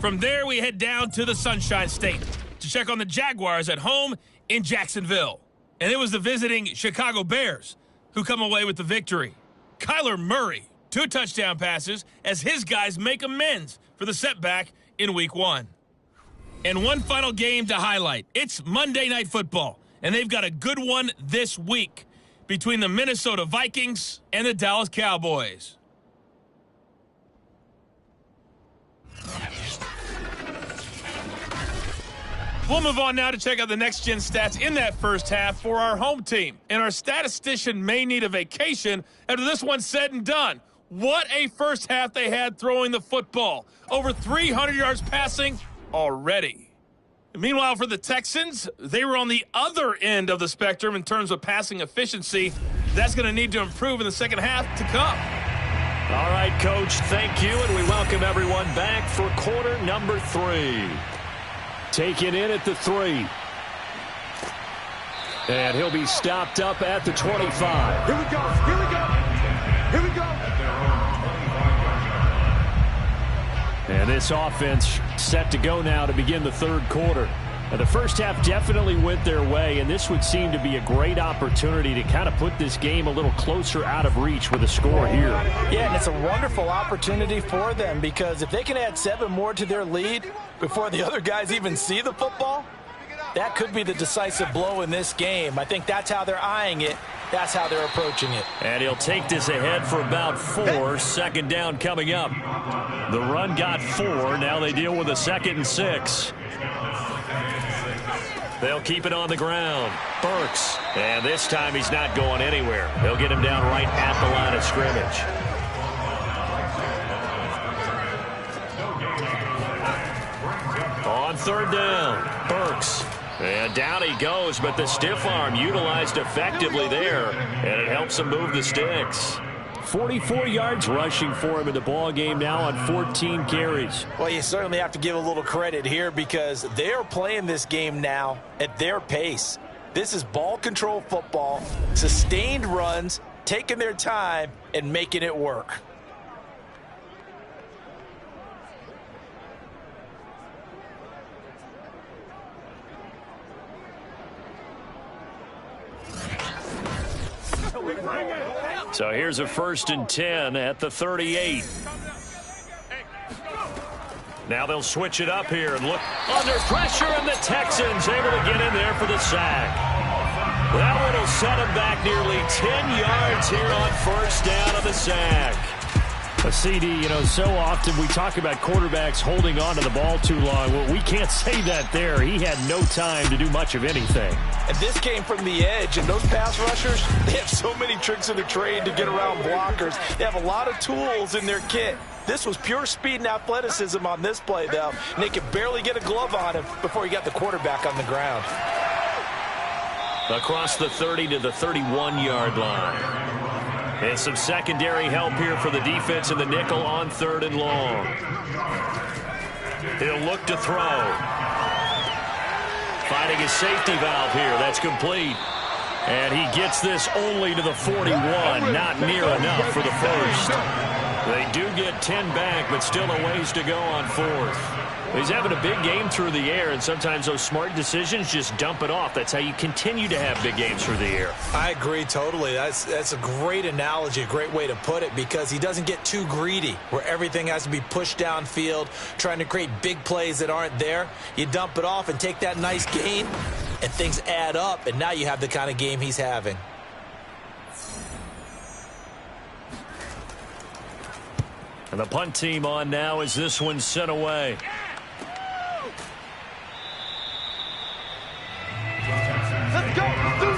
From there, we head down to the Sunshine State to check on the Jaguars at home in Jacksonville. And it was the visiting Chicago Bears who come away with the victory. Kyler Murray, 2 touchdown passes as his guys make amends for the setback in Week 1. And one final game to highlight. It's Monday Night Football, and they've got a good one this week between the Minnesota Vikings and the Dallas Cowboys. We'll move on now to check out the next-gen stats in that first half for our home team. And our statistician may need a vacation after this one's said and done. What a first half they had throwing the football. Over 300 yards passing already. Meanwhile, for the Texans, they were on the other end of the spectrum in terms of passing efficiency. That's going to need to improve in the second half to come.
All right, Coach, thank you, and we welcome everyone back for quarter number 3. Taken in at the 3. And he'll be stopped up at the 25.
Here we go. Here we go. Here we go.
And this offense set to go now to begin the third quarter. Now, the first half definitely went their way, and this would seem to be a great opportunity to kind of put this game a little closer out of reach with a score here.
Yeah, and it's a wonderful opportunity for them, because if they can add 7 more to their lead before the other guys even see the football, that could be the decisive blow in this game. I think that's how they're eyeing it. That's how they're approaching it.
And he'll take this ahead for about 4. Second down coming up. The run got 4. Now they deal with a 2nd and 6. They'll keep it on the ground. Burks. And this time he's not going anywhere. They'll get him down right at the line of scrimmage. third down. Burks. And down he goes, but the stiff arm utilized effectively there, and it helps him move the sticks. 44 yards rushing for him in the ball game now on 14 carries.
Well, you certainly have to give a little credit here because they are playing this game now at their pace. This is ball control football, sustained runs, taking their time, and making it work.
So here's a 1st and 10 at the 38. Now they'll switch it up here and look under pressure, and the Texans able to get in there for the sack. That one will set them back nearly 10 yards here on 1st down of the sack.
A CD, so often we talk about quarterbacks holding on to the ball too long. Well, we can't say that there. He had no time to do much of anything.
And this came from the edge, and those pass rushers, they have so many tricks in the trade to get around blockers. They have a lot of tools in their kit. This was pure speed and athleticism on this play, though, and they could barely get a glove on him before he got the quarterback on the ground.
Across the 30 to the 31-yard line. And some secondary help here for the defense in the nickel on 3rd and long. He'll look to throw. Finding his safety valve here. That's complete. And he gets this only to the 41. Not near enough for the first. They do get 10 back, but still a ways to go on 4th. He's having a big game through the air, and sometimes those smart decisions just dump it off. That's how you continue to have big games through the air.
I agree totally. That's a great analogy, a great way to put it, because he doesn't get too greedy where everything has to be pushed downfield, trying to create big plays that aren't there. You dump it off and take that nice gain, and things add up, and now you have the kind of game he's having.
And the punt team on now as this one's sent away.
Let's go. Let's do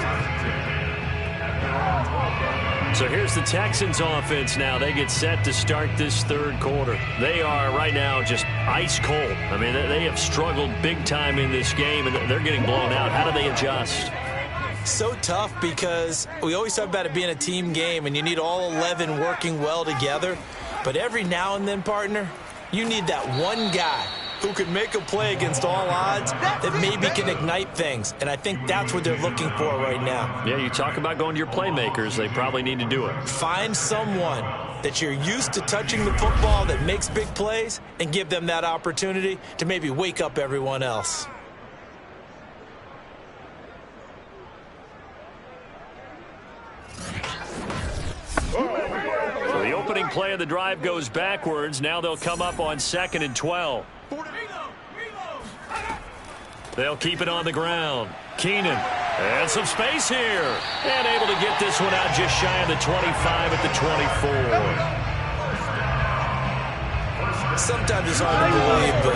it.
So here's the Texans offense now. They get set to start this 3rd quarter. They are right now just ice cold. I mean, they have struggled big time in this game, and they're getting blown out. How do they adjust?
So tough because we always talk about it being a team game, and you need all 11 working well together. But every now and then, partner, you need that one guy who can make a play against all odds that maybe can ignite things. And I think that's what they're looking for right now.
Yeah, you talk about going to your playmakers. They probably need to do it.
Find someone that you're used to touching the football that makes big plays and give them that opportunity to maybe wake up everyone else.
So the opening play of the drive goes backwards. Now they'll come up on 2nd and 12. They'll keep it on the ground. Keenan, and some space here. And able to get this one out just shy of the 25 at the 24.
Sometimes it's hard to believe, but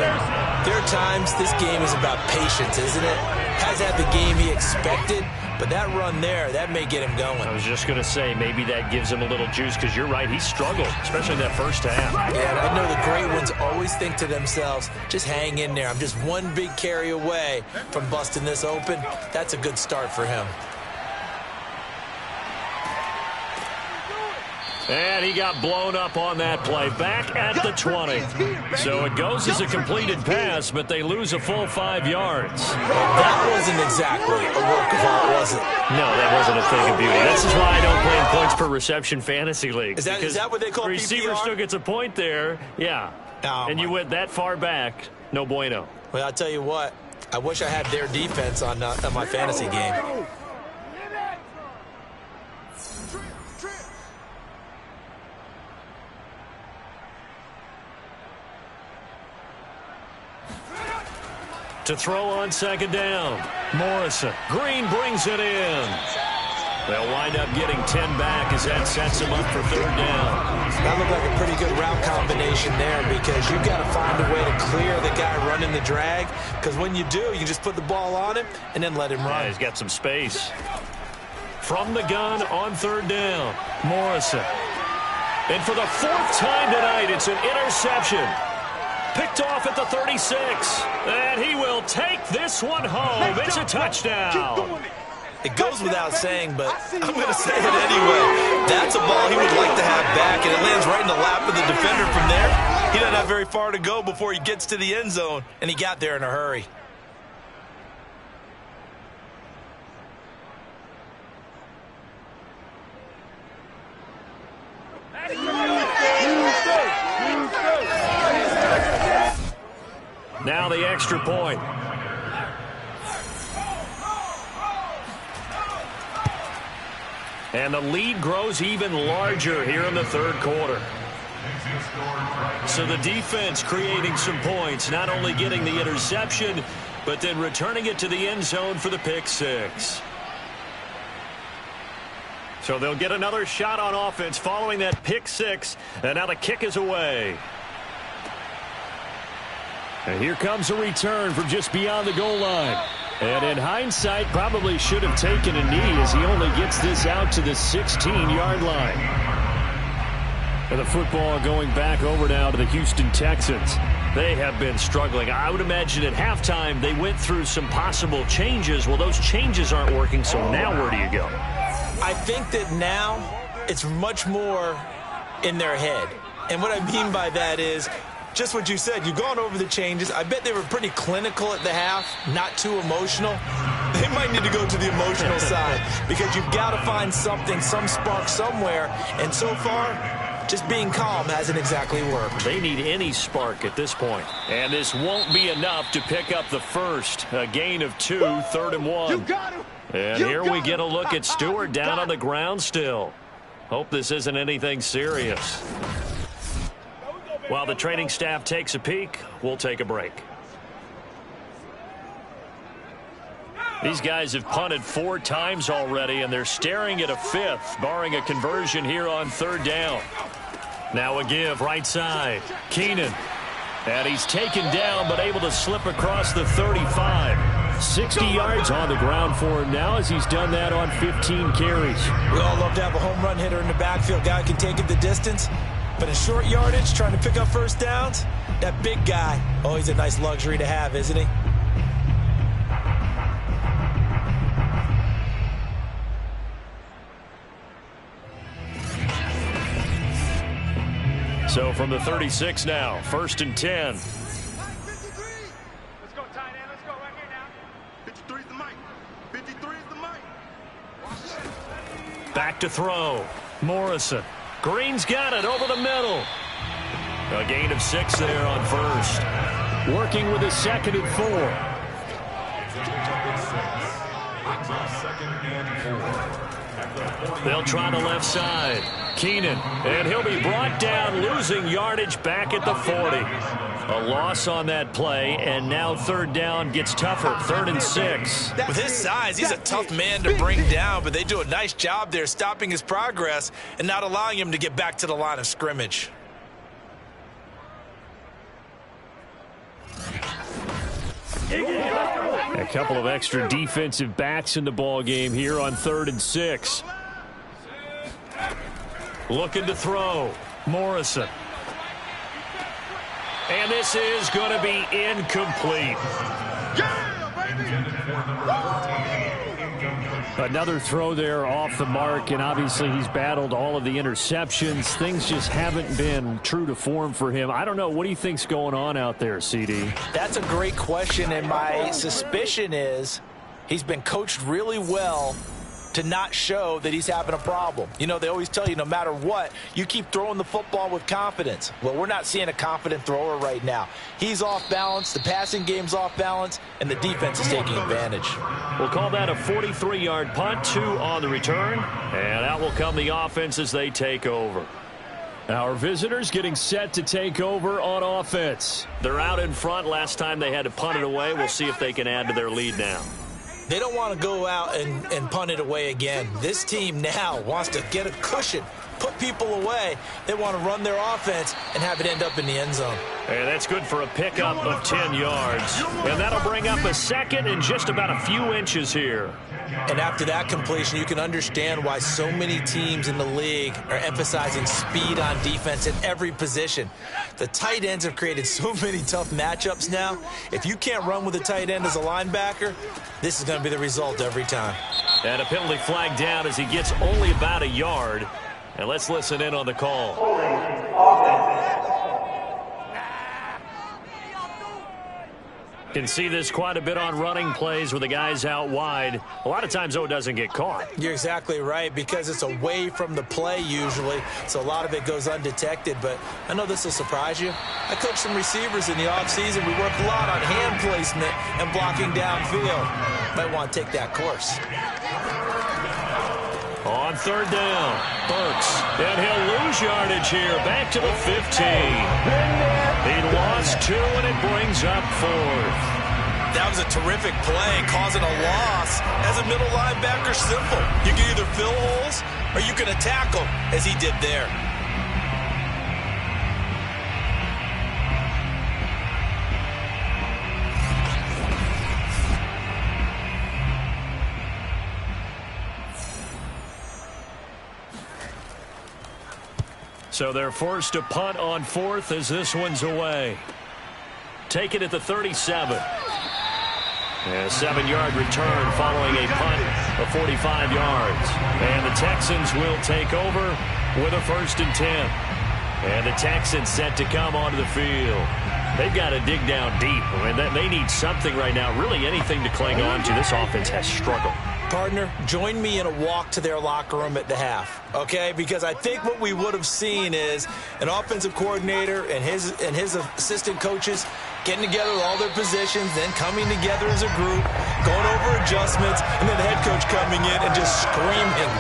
there are times this game is about patience, isn't it? Has had the game he expected, but that run there, that may get him going.
I was just going to say, maybe that gives him a little juice, because you're right, he struggled, especially in that first half.
Yeah, and I know the great ones always think to themselves, just hang in there. I'm just one big carry away from busting this open. That's a good start for him.
And he got blown up on that play, back at the 20. So it goes as a completed pass, but they lose a full 5 yards.
That wasn't exactly a work of art, was it?
No, that wasn't a thing of beauty. This is why I don't play in points per reception fantasy leagues.
Is that what they call
the receiver
PPR?
still gets a point there, yeah.
Oh,
and you went that far back, no bueno.
Well, I'll tell you what, I wish I had their defense on my fantasy game.
To throw on 2nd down. Morrison. Green brings it in. They'll wind up getting 10 back as that sets them up for 3rd down.
That looked like a pretty good route combination there, because you've got to find a way to clear the guy running the drag, because when you do, you just put the ball on him and then let him run.
Yeah, he's got some space. From the gun on 3rd down. Morrison. And for the 4th time tonight, it's an interception. Picked off at the 36. And he will take this one home. It's a touchdown.
It goes without saying, but I'm going to say it anyway. That's a ball he would like to have back, and it lands right in the lap of the defender from there. He doesn't have very far to go before he gets to the end zone, and he got there in a hurry.
Now the extra point. And the lead grows even larger here in the third quarter. So the defense creating some points, not only getting the interception, but then returning it to the end zone for the pick six. So they'll get another shot on offense following that pick six, and now the kick is away. And here comes a return from just beyond the goal line. And in hindsight, probably should have taken a knee as he only gets this out to the 16-yard line. And the football going back over now to the Houston Texans. They have been struggling. I would imagine at halftime they went through some possible changes. Well, those changes aren't working, so now where do you go?
I think that now it's much more in their head. And what I mean by that is just what you said. You've gone over the changes. I bet they were pretty clinical at the half, not too emotional. They might need to go to the emotional side because you've got to find something, some spark somewhere. And so far, just being calm hasn't exactly worked.
They need any spark at this point. And this won't be enough to pick up the first. A gain of 2, 3rd and 1.
You got him.
And here we get a look at Stewart down on the ground still. Hope this isn't anything serious. While the training staff takes a peek, we'll take a break. These guys have punted 4 times already, and they're staring at a 5th, barring a conversion here on 3rd down. Now a give right side. Keenan. And he's taken down, but able to slip across the 35. 60 yards on the ground for him now as he's done that on 15 carries.
We all love to have a home run hitter in the backfield. Guy can take it the distance. But in short yardage, trying to pick up first downs, that big guy, oh, he's a nice luxury to have, isn't he?
So from the 36 now, 1st and 10.
53. Let's go, tight end. Let's go right here now. 53 is the mic. 53 is the mic.
Back to throw. Morrison. Green's got it over the middle. A gain of 6 there on 1st. Working with a 2nd and 4. They'll try the left side. Keenan, and he'll be brought down, losing yardage back at the 40. A loss on that play, and now 3rd down gets tougher, 3rd and 6.
With his size, he's a tough man to bring down, but they do a nice job there stopping his progress and not allowing him to get back to the line of scrimmage.
A couple of extra defensive backs in the ball game here on 3rd and 6. Looking to throw. Morrison. And this is going to be incomplete. Another throw there off the mark, and obviously he's battled all of the interceptions. Things just haven't been true to form for him. I don't know. What do you think's going on out there, CD?
That's a great question, and my suspicion is he's been coached really well to not show that he's having a problem. You know, they always tell you no matter what, you keep throwing the football with confidence. Well, we're not seeing a confident thrower right now. He's off balance, the passing game's off balance, and the defense is taking advantage.
We'll call that a 43-yard punt, 2 on the return, and out will come the offense as they take over. Our visitors getting set to take over on offense. They're out in front. Last time they had to punt it away. We'll see if they can add to their lead now.
They don't want to go out and punt it away again. This team now wants to get a cushion put people away. They want to run their offense and have it end up in the end zone.
And that's good for a pickup of 10 yards. And that'll bring up a second and just about a few inches here.
And after that completion, you can understand why so many teams in the league are emphasizing speed on defense at every position. The tight ends have created so many tough matchups now. If you can't run with a tight end as a linebacker, this is going to be the result every time.
And a penalty flag down as he gets only about a yard. And let's listen in on the call. Can see this quite a bit on running plays with the guys out wide. A lot of times, though, it doesn't get caught.
You're exactly right, because it's away from the play usually, so a lot of it goes undetected. But I know this will surprise you. I coached some receivers in the offseason. We work a lot on hand placement and blocking downfield. Might want to take that course.
On third down, Burks, and he'll lose yardage here, back to the 15. He lost 2, and it brings up 4th.
That was a terrific play, causing a loss. As a middle linebacker, simple. You can either fill holes or you can attack them, as he did there.
So they're forced to punt on 4th as this one's away. Take it at the 37. And a 7-yard return following a punt of 45 yards. And the Texans will take over with a 1st and 10. And the Texans set to come onto the field. They've got to dig down deep. I mean, they need something right now, really anything to cling on to. This offense has struggled.
Partner, join me in a walk to their locker room at the half, okay? Because I think what we would have seen is an offensive coordinator and his assistant coaches getting together with all their positions, then coming together as a group, going over adjustments, and then the head coach coming in and just screaming,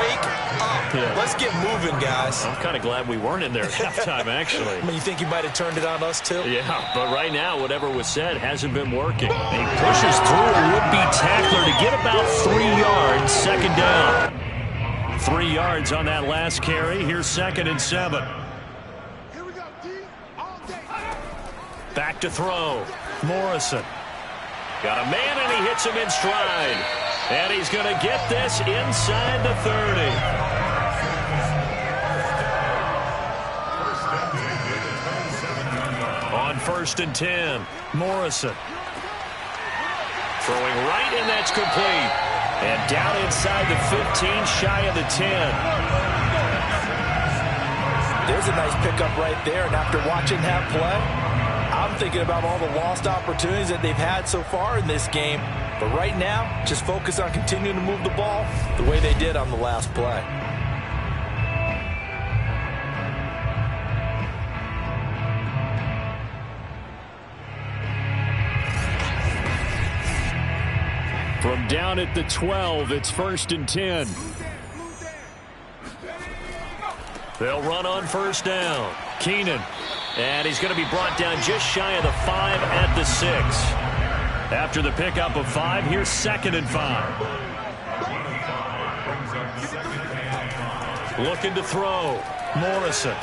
"Wake up. Let's get moving, guys."
I'm kind of glad we weren't in there at halftime, actually.
I mean, you think he might have turned it on us, too?
Yeah, but right now, whatever was said hasn't been working. He pushes through a would-be tackler to get about 3 yards, 2nd down. 3 yards on that last carry. Here's 2nd and 7. Back to throw. Morrison. Got a man, and he hits him in stride. And he's going to get this inside the 30. On 1st and 10, Morrison. Throwing right, and that's complete. And down inside the 15, shy of the 10.
There's a nice pickup right there, and after watching that play, I'm thinking about all the lost opportunities that they've had so far in this game. But right now, just focus on continuing to move the ball the way they did on the last play.
From down at the 12, it's 1st and 10. They'll run on 1st down. Keenan. And he's going to be brought down just shy of the 5 at the 6. After the pickup of 5, here's 2nd and 5. Looking to throw. Morrison.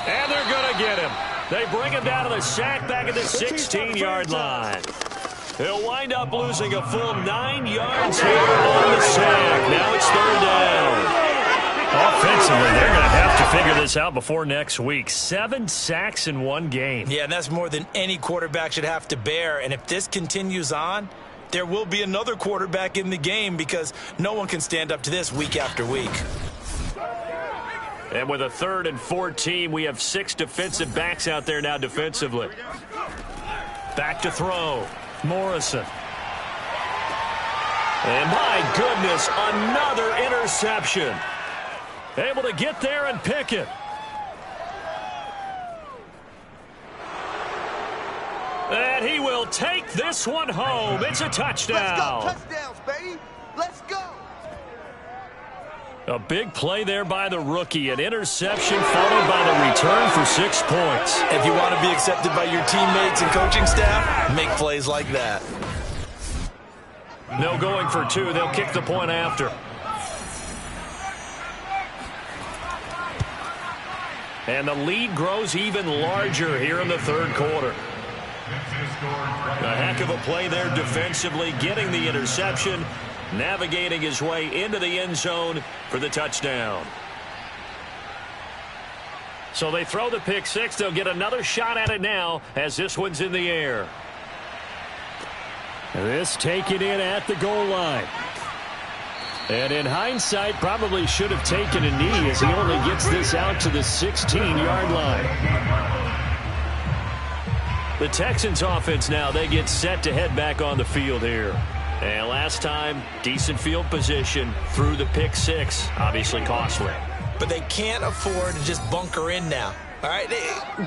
And they're going to get him. They bring him down to the sack back at the 16-yard line. He'll wind up losing a full 9 yards here on the sack. Now it's 3rd down. Offensively, they're going to have to figure this out before next week. 7 sacks in one game.
Yeah, and that's more than any quarterback should have to bear. And if this continues on, there will be another quarterback in the game, because no one can stand up to this week after week.
And with a 3rd and 14, we have 6 defensive backs out there now defensively. Back to throw. Morrison. And my goodness, another interception. Able to get there and pick it. And he will take this one home. It's a touchdown.
Let's go. Touchdowns, baby. Let's go.
A big play there by the rookie. An interception followed by the return for 6 points.
If you want to be accepted by your teammates and coaching staff, make plays like that.
No going for 2. They'll kick the point after. And the lead grows even larger here in the third quarter. A heck of a play there defensively, getting the interception, navigating his way into the end zone for the touchdown. So they throw the pick six. They'll get another shot at it now as this one's in the air. This taken in at the goal line. And in hindsight, probably should have taken a knee as he only gets this out to the 16-yard line. The Texans offense now, they get set to head back on the field here. And last time, decent field position through the pick six, obviously costly.
But they can't afford to just bunker in now. All right,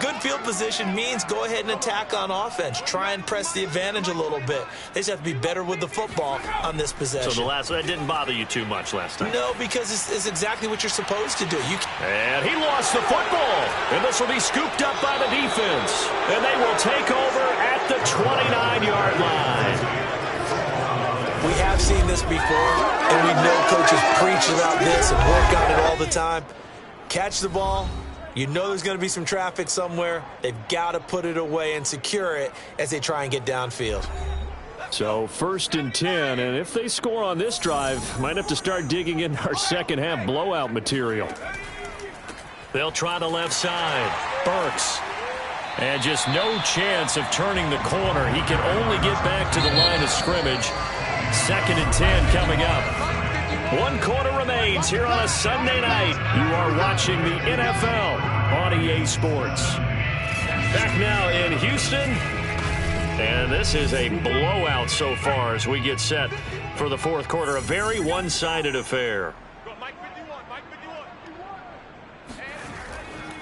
good field position means go ahead and attack on offense. Try and press the advantage a little bit. They just have to be better with the football on this possession.
So that didn't bother you too much last time?
No, because it's exactly what you're supposed to do.
And he lost the football. And this will be scooped up by the defense. And they will take over at the 29-yard line.
We have seen this before, and we know coaches preach about this and work on it all the time. Catch the ball. You know there's going to be some traffic somewhere. They've got to put it away and secure it as they try and get downfield.
So 1st and 10, and if they score on this drive, might have to start digging in our second half blowout material. They'll try the left side. Burks. And just no chance of turning the corner. He can only get back to the line of scrimmage. 2nd and 10 coming up. 1 quarter remains here on a Sunday night. You are watching the NFL on EA Sports. Back now in Houston. And this is a blowout so far as we get set for the 4th quarter. A very one-sided affair.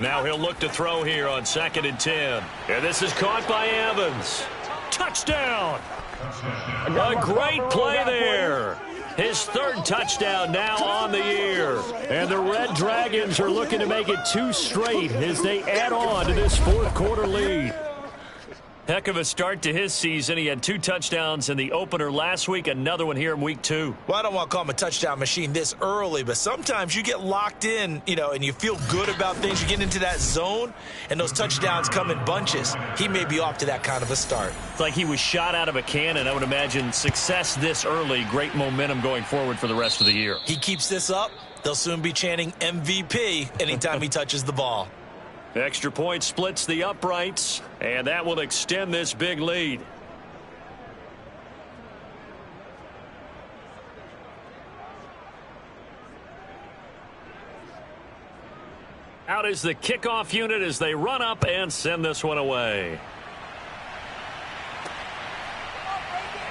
Now he'll look to throw here on 2nd and 10. And this is caught by Evans. Touchdown! A great play there. His 3rd touchdown now on the year. And the Red Dragons are looking to make it 2 straight as they add on to this 4th quarter lead. Heck of a start to his season. He had 2 touchdowns in the opener last week, another one here in week 2.
Well, I don't want to call him a touchdown machine this early, but sometimes you get locked in, and you feel good about things. You get into that zone, and those touchdowns come in bunches. He may be off to that kind of a start.
It's like he was shot out of a cannon. I would imagine success this early, great momentum going forward for the rest of the year.
He keeps this up, they'll soon be chanting MVP anytime he touches the ball.
Extra point splits the uprights, and that will extend this big lead. Out is the kickoff unit as they run up and send this one away.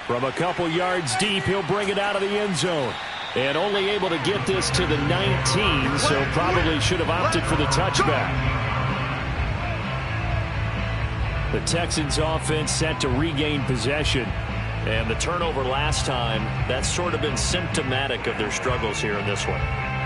From a couple yards deep, he'll bring it out of the end zone. And only able to get this to the 19, so probably should have opted for the touchback. The Texans offense set to regain possession. And the turnover last time, that's sort of been symptomatic of their struggles here in this one.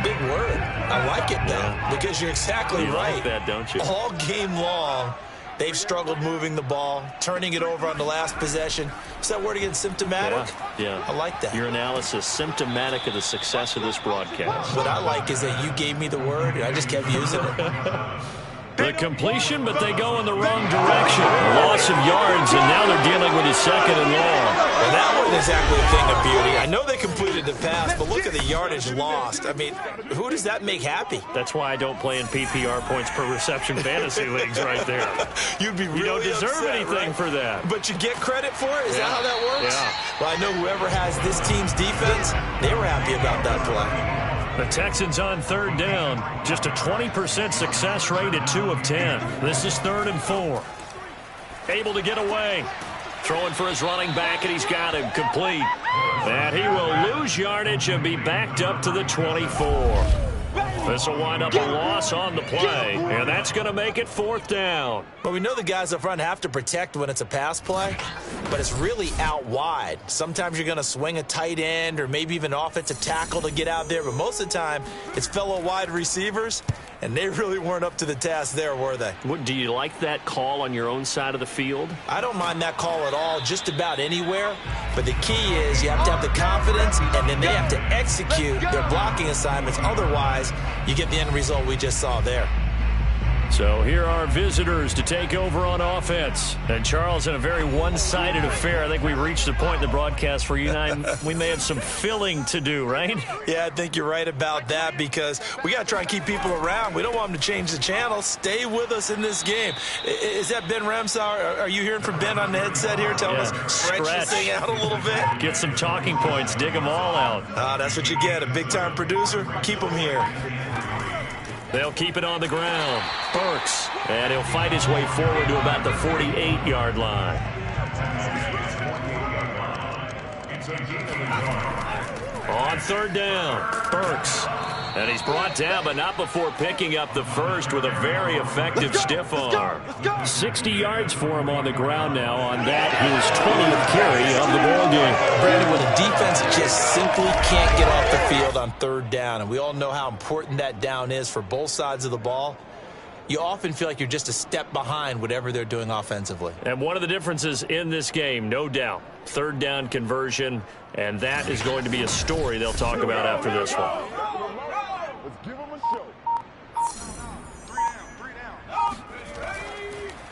Big word. I like it, though, because you're exactly right.
You like that, don't you?
All game long, they've struggled moving the ball, turning it over on the last possession. Is that word again, symptomatic?
Yeah.
I like that.
Your analysis, symptomatic of the success of this broadcast.
What I like is that you gave me the word, and I just kept using it.
The completion, but they go in the wrong direction. Loss of yards, and now they're dealing with a 2nd and long.
Well, that wasn't exactly a thing of beauty. I know they completed the pass, but look at the yardage lost. I mean, who does that make happy?
That's why I don't play in PPR points per reception fantasy leagues right there.
You'd be really
You don't deserve
upset,
anything
right?
for that.
But you get credit for it? Is that how that works?
Yeah.
Well, I know whoever has this team's defense, they were happy about that play.
The Texans on 3rd down. Just a 20% success rate at 2 of 10. This is 3rd and 4. Able to get away. Throwing for his running back, and he's got him complete. And he will lose yardage and be backed up to the 24. This will wind up a loss on the play, and that's going to make it 4th down.
But we know the guys up front have to protect when it's a pass play, but it's really out wide. Sometimes you're going to swing a tight end or maybe even offensive tackle to get out there, but most of the time it's fellow wide receivers, and they really weren't up to the task there, were they?
Do you like that call on your own side of the field?
I don't mind that call at all, just about anywhere. But the key is you have to have the confidence, and then they have to execute their blocking assignments. Otherwise, you get the end result we just saw there.
So here are visitors to take over on offense. And Charles, in a very one-sided affair, I think we reached the point in the broadcast where you and I, we may have some filling to do, right?
Yeah, I think you're right about that because we got to try and keep people around. We don't want them to change the channel. Stay with us in this game. Is that Ben Ramsauer? Are you hearing from Ben on the headset here telling us stretch this thing out a little bit?
Get some talking points. Dig them all out.
That's what you get. A big-time producer. Keep them here.
They'll keep it on the ground. Burks. And he'll fight his way forward to about the 48-yard line. On third down, Burks. And he's brought down, but not before picking up the first with a very effective stiff arm. 60 yards for him on the ground now on that, his 20th carry of the ball game.
Brandon, when the defense just simply can't get off the field on third down, and we all know how important that down is for both sides of the ball, you often feel like you're just a step behind whatever they're doing offensively.
And one of the differences in this game, no doubt, third down conversion, and that is going to be a story they'll talk about after this one.
Let's give him a show. 3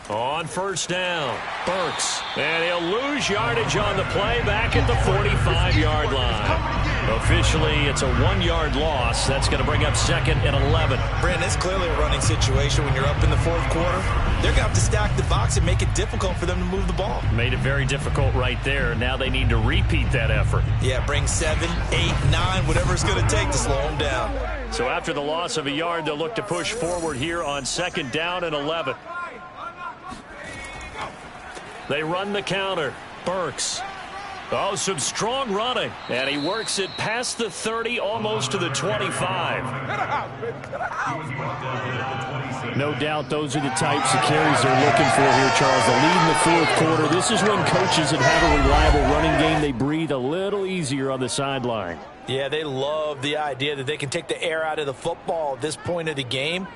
down.
On first down, Burks. And he'll lose yardage on the play back at the 45-yard line. Officially, it's a 1-yard loss. That's going to bring up 2nd and 11.
Brandon, it's clearly a running situation when you're up in the fourth quarter. They're going to have to stack the box and make it difficult for them to move the ball.
Made it very difficult right there. Now they need to repeat that effort.
Yeah, bring 7, 8, 9, whatever it's going to take to slow them down.
So after the loss of a yard, they'll look to push forward here on 2nd down and 11. They run the counter. Burks. Oh, some strong running. And he works it past the 30, almost to the 25. No doubt those are the types of carries they're looking for here, Charles. The lead in the fourth quarter. This is when coaches that have a reliable running game, they breathe a little easier on the sideline.
Yeah, they love the idea that they can take the air out of the football at this point of the game.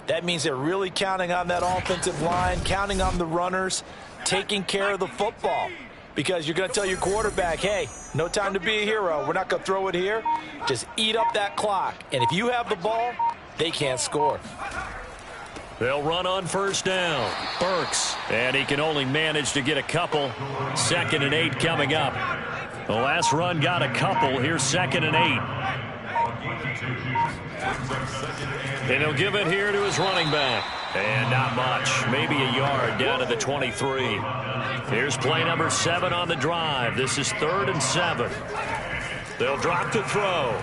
That means they're really counting on that offensive line, counting on the runners, taking care of the football. Because you're going to tell your quarterback, hey, no time to be a hero. We're not going to throw it here. Just eat up that clock. And if you have the ball, they can't score.
They'll run on first down. Burks. And he can only manage to get a couple. 2nd and 8 coming up. The last run got a couple. Here's 2nd and 8. And he'll give it here to his running back. And not much. Maybe a yard down to the 23. Here's play number 7 on the drive. This is 3rd and 7. They'll drop to throw.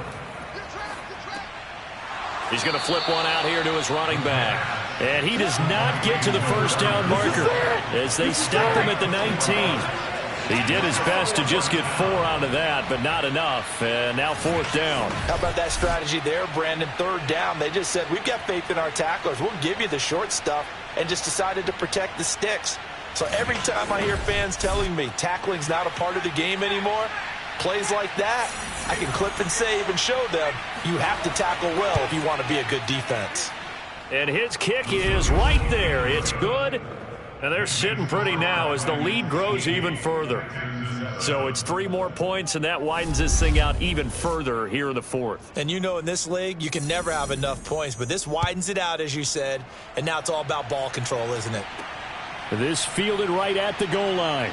He's going to flip one out here to his running back. And he does not get to the first down marker as they stop him at the 19. He did his best to just get 4 out of that, but not enough. And now 4th down.
How about that strategy there, Brandon? 3rd down. They just said, we've got faith in our tacklers. We'll give you the short stuff, and just decided to protect the sticks. So every time I hear fans telling me tackling's not a part of the game anymore, plays like that, I can clip and save and show them you have to tackle well if you want to be a good defense.
And his kick is right there. It's good. And they're sitting pretty now as the lead grows even further. So it's 3 more points, and that widens this thing out even further here in the 4th.
And you know in this league, you can never have enough points, but this widens it out, as you said, and now it's all about ball control, isn't it?
This fielded right at the goal line.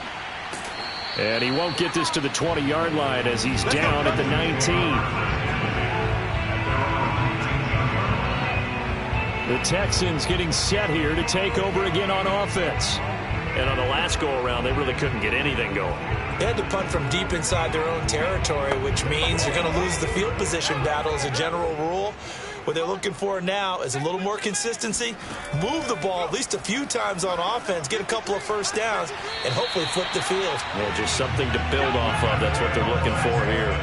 And he won't get this to the 20-yard line as he's down at the 19. The Texans getting set here to take over again on offense. And on the last go-around, they really couldn't get anything going.
They had to punt from deep inside their own territory, which means you're going to lose the field position battle as a general rule. What they're looking for now is a little more consistency, move the ball at least a few times on offense, get a couple of first downs, and hopefully flip the field.
Yeah, just something to build off of. That's what they're looking for here.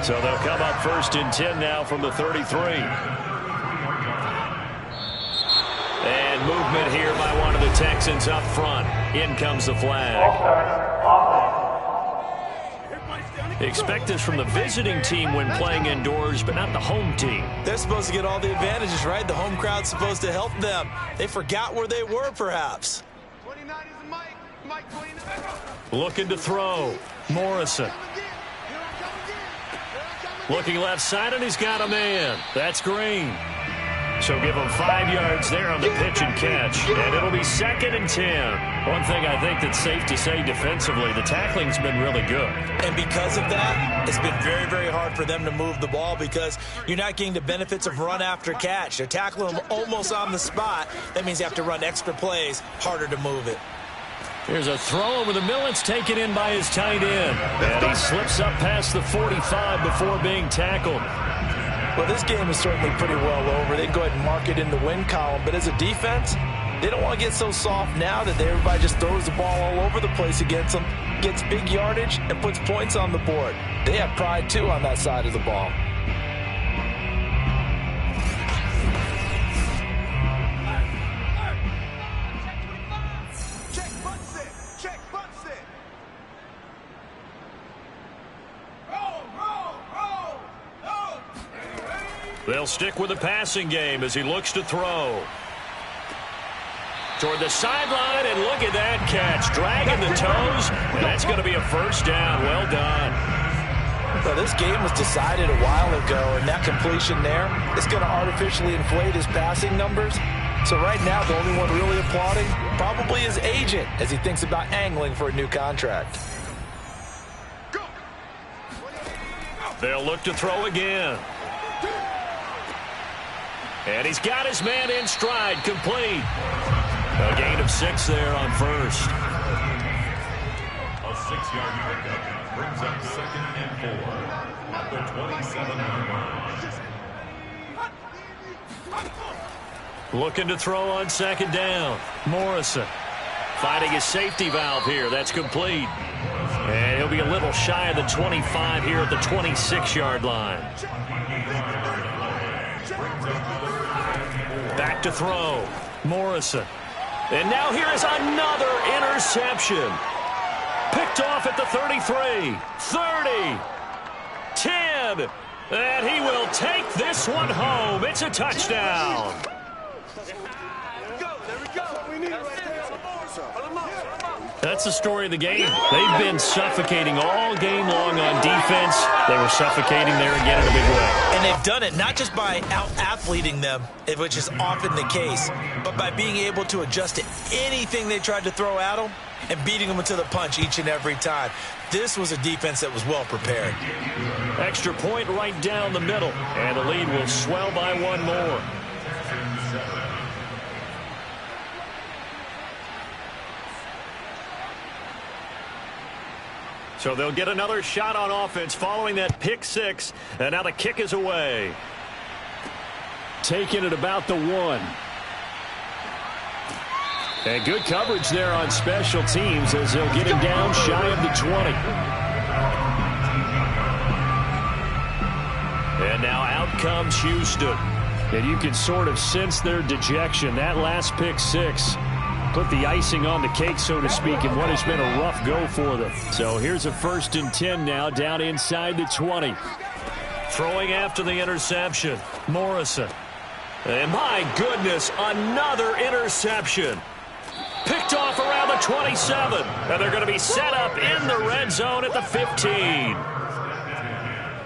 So they'll come up 1st and 10 now from the 33. And movement here by one of the Texans up front. In comes the flag. Expect this from the visiting team when playing indoors, but not the home team.
They're supposed to get all the advantages, right? The home crowd's supposed to help them. They forgot where they were, perhaps.
29 is Mike. Mike 29.
Looking to throw. Morrison. Looking left side, and he's got a man. That's Green. So give them 5 yards there on the pitch and catch, and it'll be 2nd and 10. One thing I think that's safe to say defensively, the tackling's been really good.
And because of that, it's been very, very hard for them to move the ball because you're not getting the benefits of run after catch. They're tackling them almost on the spot. That means you have to run extra plays, harder to move it.
Here's a throw over the middle. It's taken in by his tight end. And he slips up past the 45 before being tackled.
Well, this game is certainly pretty well over. They can go ahead and mark it in the win column. But as a defense, they don't want to get so soft now that everybody just throws the ball all over the place against them, gets big yardage, and puts points on the board. They have pride, too, on that side of the ball.
They'll stick with the passing game as he looks to throw. Toward the sideline, and look at that catch. Dragging the toes, and that's going to be a first down. Well done.
Well, this game was decided a while ago, and that completion there is going to artificially inflate his passing numbers. So right now, the only one really applauding probably his agent as he thinks about angling for a new contract.
They'll look to throw again. And he's got his man in stride, complete. A gain of 6 there on first.
A 6-yard pickup brings up 2nd and 4 at the 27-yard line.
Looking to throw on 2nd down. Morrison finding his safety valve here. That's complete. And he'll be a little shy of the 25 here at the 26-yard line. Back to throw. Morrison. And now here is another interception. Picked off at the 33, 30, 10. And he will take this one home. It's a touchdown. That's the story of the game. They've been suffocating all game long on defense. They were suffocating there again in a big way.
And they've done it not just by out-athleting them, which is often the case, but by being able to adjust to anything they tried to throw at them and beating them to the punch each and every time. This was a defense that was well prepared.
Extra point right down the middle, and the lead will swell by 1 more. So they'll get another shot on offense following that pick 6. And now the kick is away. Taking it about the 1. And good coverage there on special teams as they'll get him down shy of the 20. And now out comes Houston. And you can sort of sense their dejection. That last pick 6 put the icing on the cake, so to speak, in what has been a rough go for them. So here's a 1st and 10 now, down inside the 20. Throwing after the interception, Morrison. And my goodness, another interception. Picked off around the 27. And they're going to be set up in the red zone at the 15.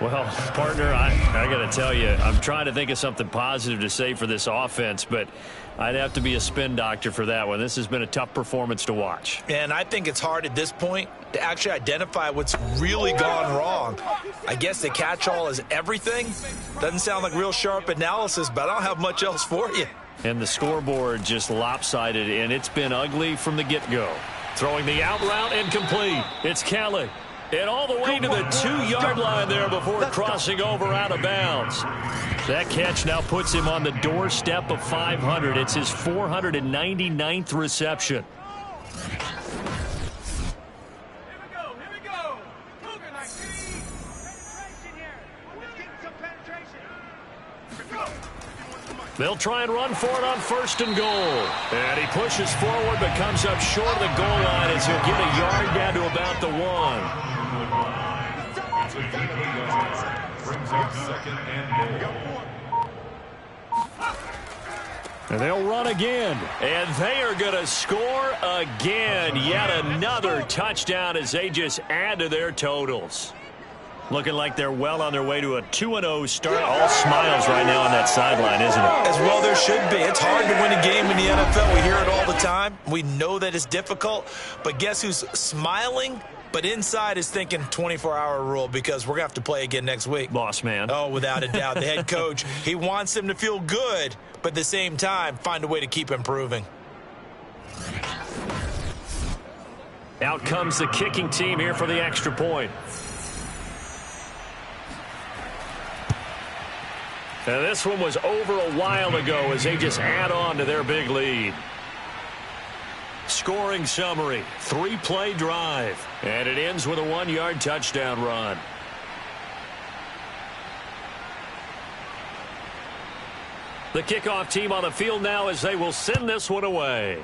Well, partner, I got to tell you, I'm trying to think of something positive to say for this offense, but I'd have to be a spin doctor for that one. This has been a tough performance to watch.
And I think it's hard at this point to actually identify what's really gone wrong. I guess the catch-all is everything. Doesn't sound like real sharp analysis, but I don't have much else for you.
And the scoreboard just lopsided, and it's been ugly from the get-go. Throwing the out route incomplete. It's Kelly. And all the way to the 2-yard line there before crossing over out of bounds. That catch now puts him on the doorstep of 500. It's his 499th reception. They'll try and run for it on 1st and goal. And he pushes forward but comes up short of the goal line as he'll get a yard down to about the 1.
Brings up 2nd and goal.
And they'll run again. And they are going to score again. Yet another touchdown as they just add to their totals. Looking like they're well on their way to a 2-0 start. All smiles right now on that sideline, isn't it?
As well there should be. It's hard to win a game in the NFL. We hear it all the time. We know that it's difficult. But guess who's smiling? But inside is thinking 24-hour rule because we're going to have to play again next week.
Boss man.
Oh, without a doubt. The head coach, he wants them to feel good, but at the same time, find a way to keep improving.
Out comes the kicking team here for the extra point. And this one was over a while ago as they just add on to their big lead. Scoring summary, 3-play drive. And it ends with a 1-yard touchdown run. The kickoff team on the field now as they will send this one away.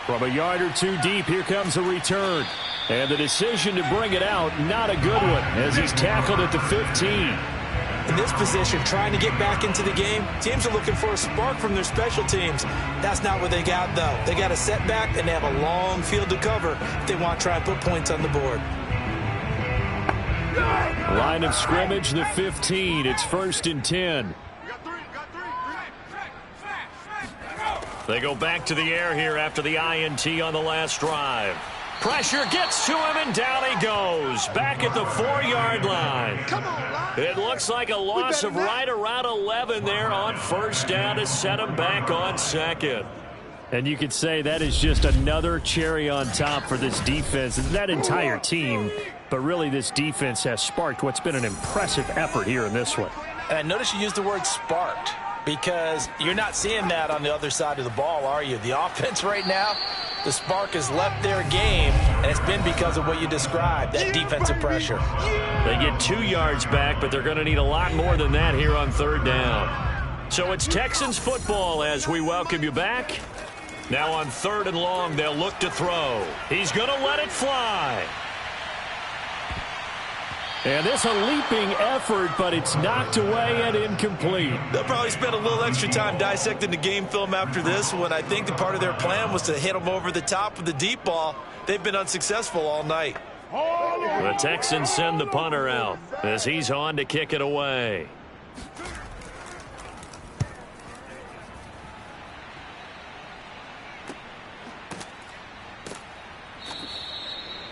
From a yard or two deep, here comes a return. And the decision to bring it out, not a good one, as he's tackled at the 15.
In this position, trying to get back into the game, teams are looking for a spark from their special teams. That's not what they got, though. They got a setback, and they have a long field to cover if they want to try and put points on the board.
Line of scrimmage, the 15. It's 1st and 10. They go back to the air here after the INT on the last drive. Pressure gets to him, and down he goes. Back at the 4-yard line. It looks like a loss of right around 11 there on 1st down to set him back on 2nd. And you could say that is just another cherry on top for this defense and that entire team. But really, this defense has sparked what's been an impressive effort here in this one.
And I notice you used the word sparked because you're not seeing that on the other side of the ball, are you? The offense right now, the spark has left their game, and it's been because of what you described, that defensive pressure.
They get 2 yards back, but they're going to need a lot more than that here on 3rd down. So it's Texans football as we welcome you back. Now on 3rd and long, they'll look to throw. He's going to let it fly. And this a leaping effort, but it's knocked away and incomplete.
They'll probably spend a little extra time dissecting the game film after this one. I think the part of their plan was to hit them over the top with the deep ball. They've been unsuccessful all night.
The Texans send the punter out as he's on to kick it away.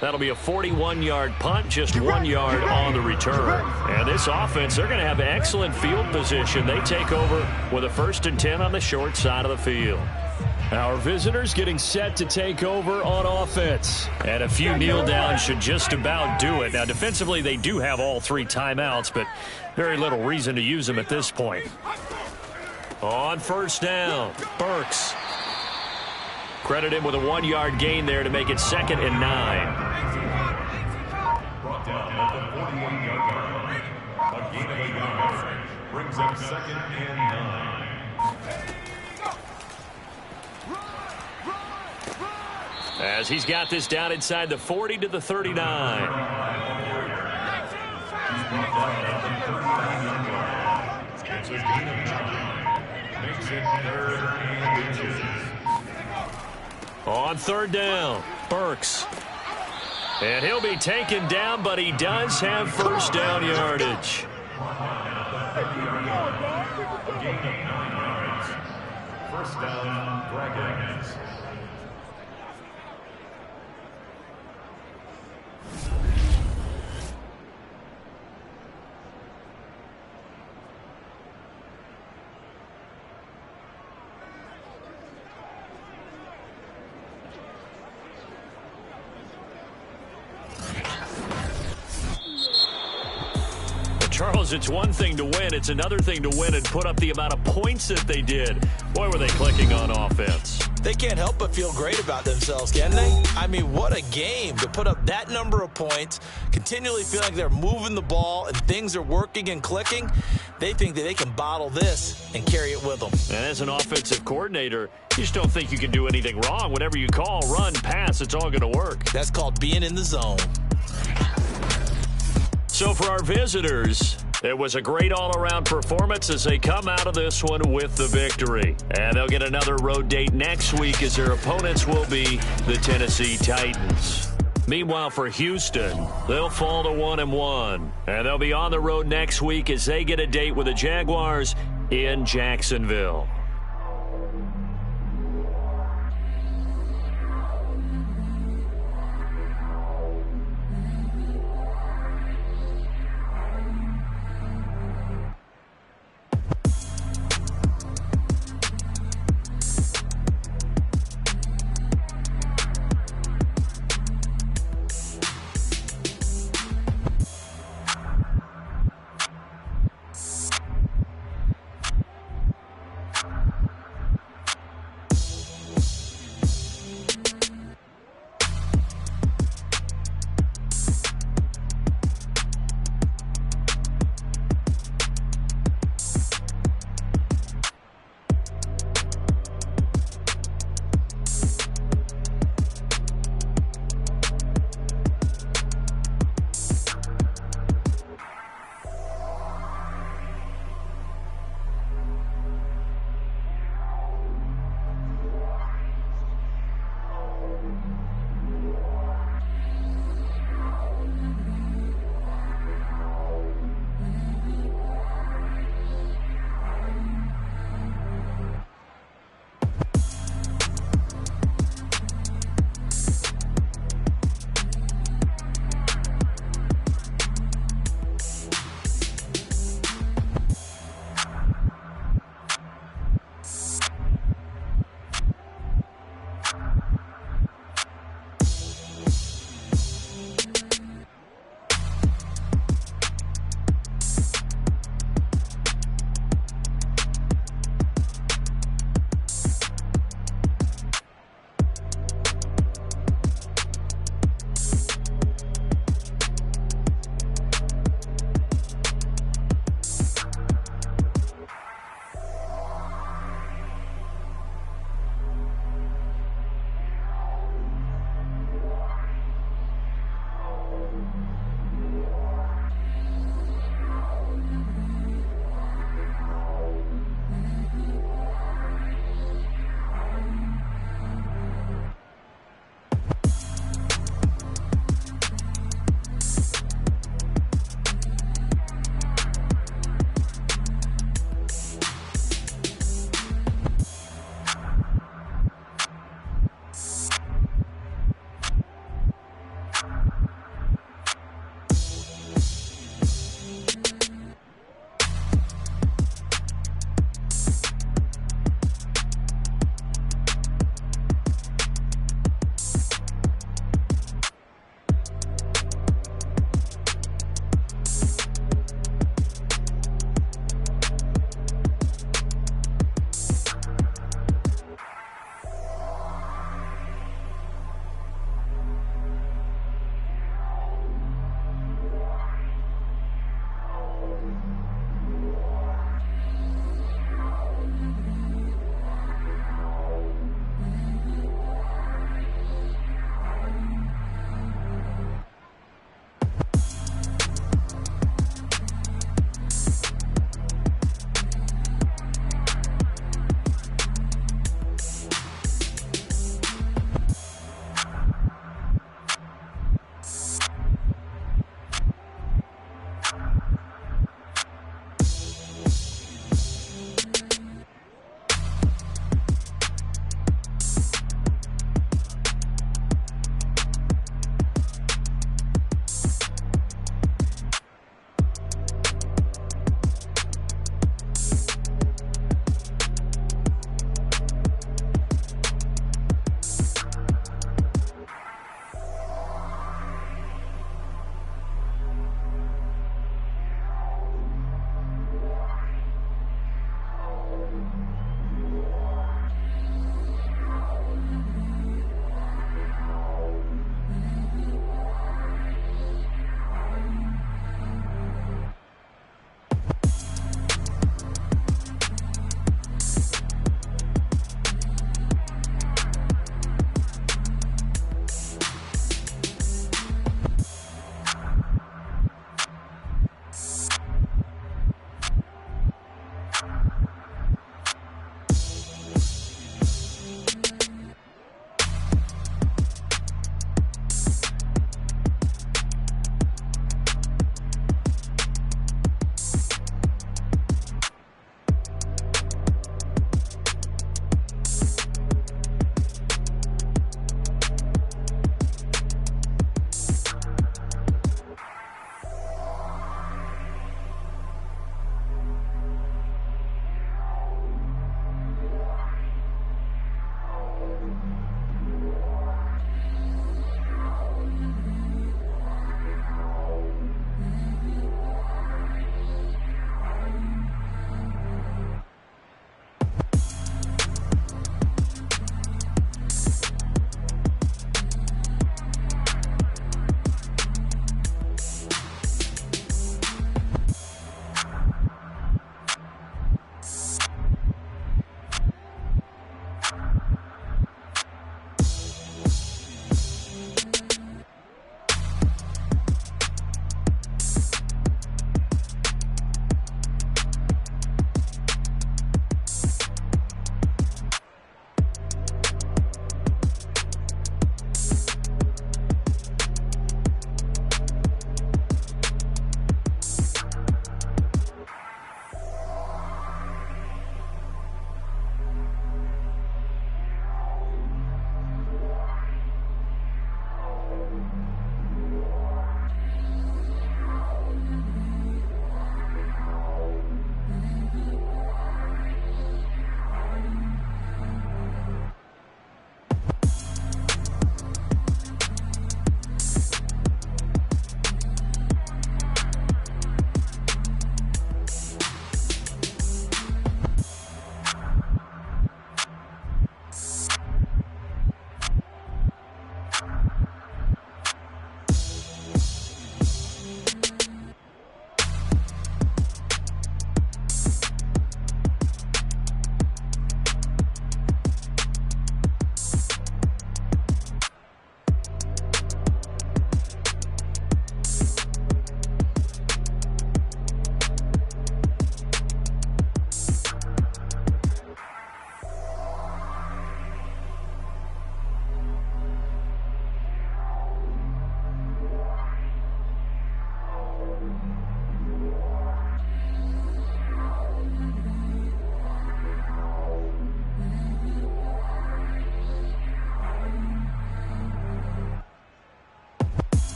That'll be a 41-yard punt, just 1 yard on the return. And this offense, they're going to have excellent field position. They take over with a 1st and 10 on the short side of the field. Our visitors getting set to take over on offense. And a few kneel downs should just about do it. Now, defensively, they do have all 3 timeouts, but very little reason to use them at this point. On 1st down, Burks. Credit him with a 1-yard gain there to make it 2nd and 9.
Brought down at the 41-yard line. A gain of a yard brings up 2nd and 9.
As he's got this down inside the 40 to the 39.
It's a gain of 9. Makes it 3rd and inches.
On 3rd down, Burks. And he'll be taken down, but he does have 1st down yardage.
A gain of 9 yards. 1st down, Dragons.
Charles, it's one thing to win. It's another thing to win and put up the amount of points that they did. Boy, were they clicking on offense.
They can't help but feel great about themselves, can they? I mean, what a game to put up that number of points, continually feel like they're moving the ball and things are working and clicking. They think that they can bottle this and carry it with them.
And as an offensive coordinator, you just don't think you can do anything wrong. Whatever you call, run, pass, it's all going to work.
That's called being in the zone.
So for our visitors, it was a great all-around performance as they come out of this one with the victory. And they'll get another road date next week as their opponents will be the Tennessee Titans. Meanwhile, for Houston, they'll fall to 1-1. And they'll be on the road next week as they get a date with the Jaguars in Jacksonville.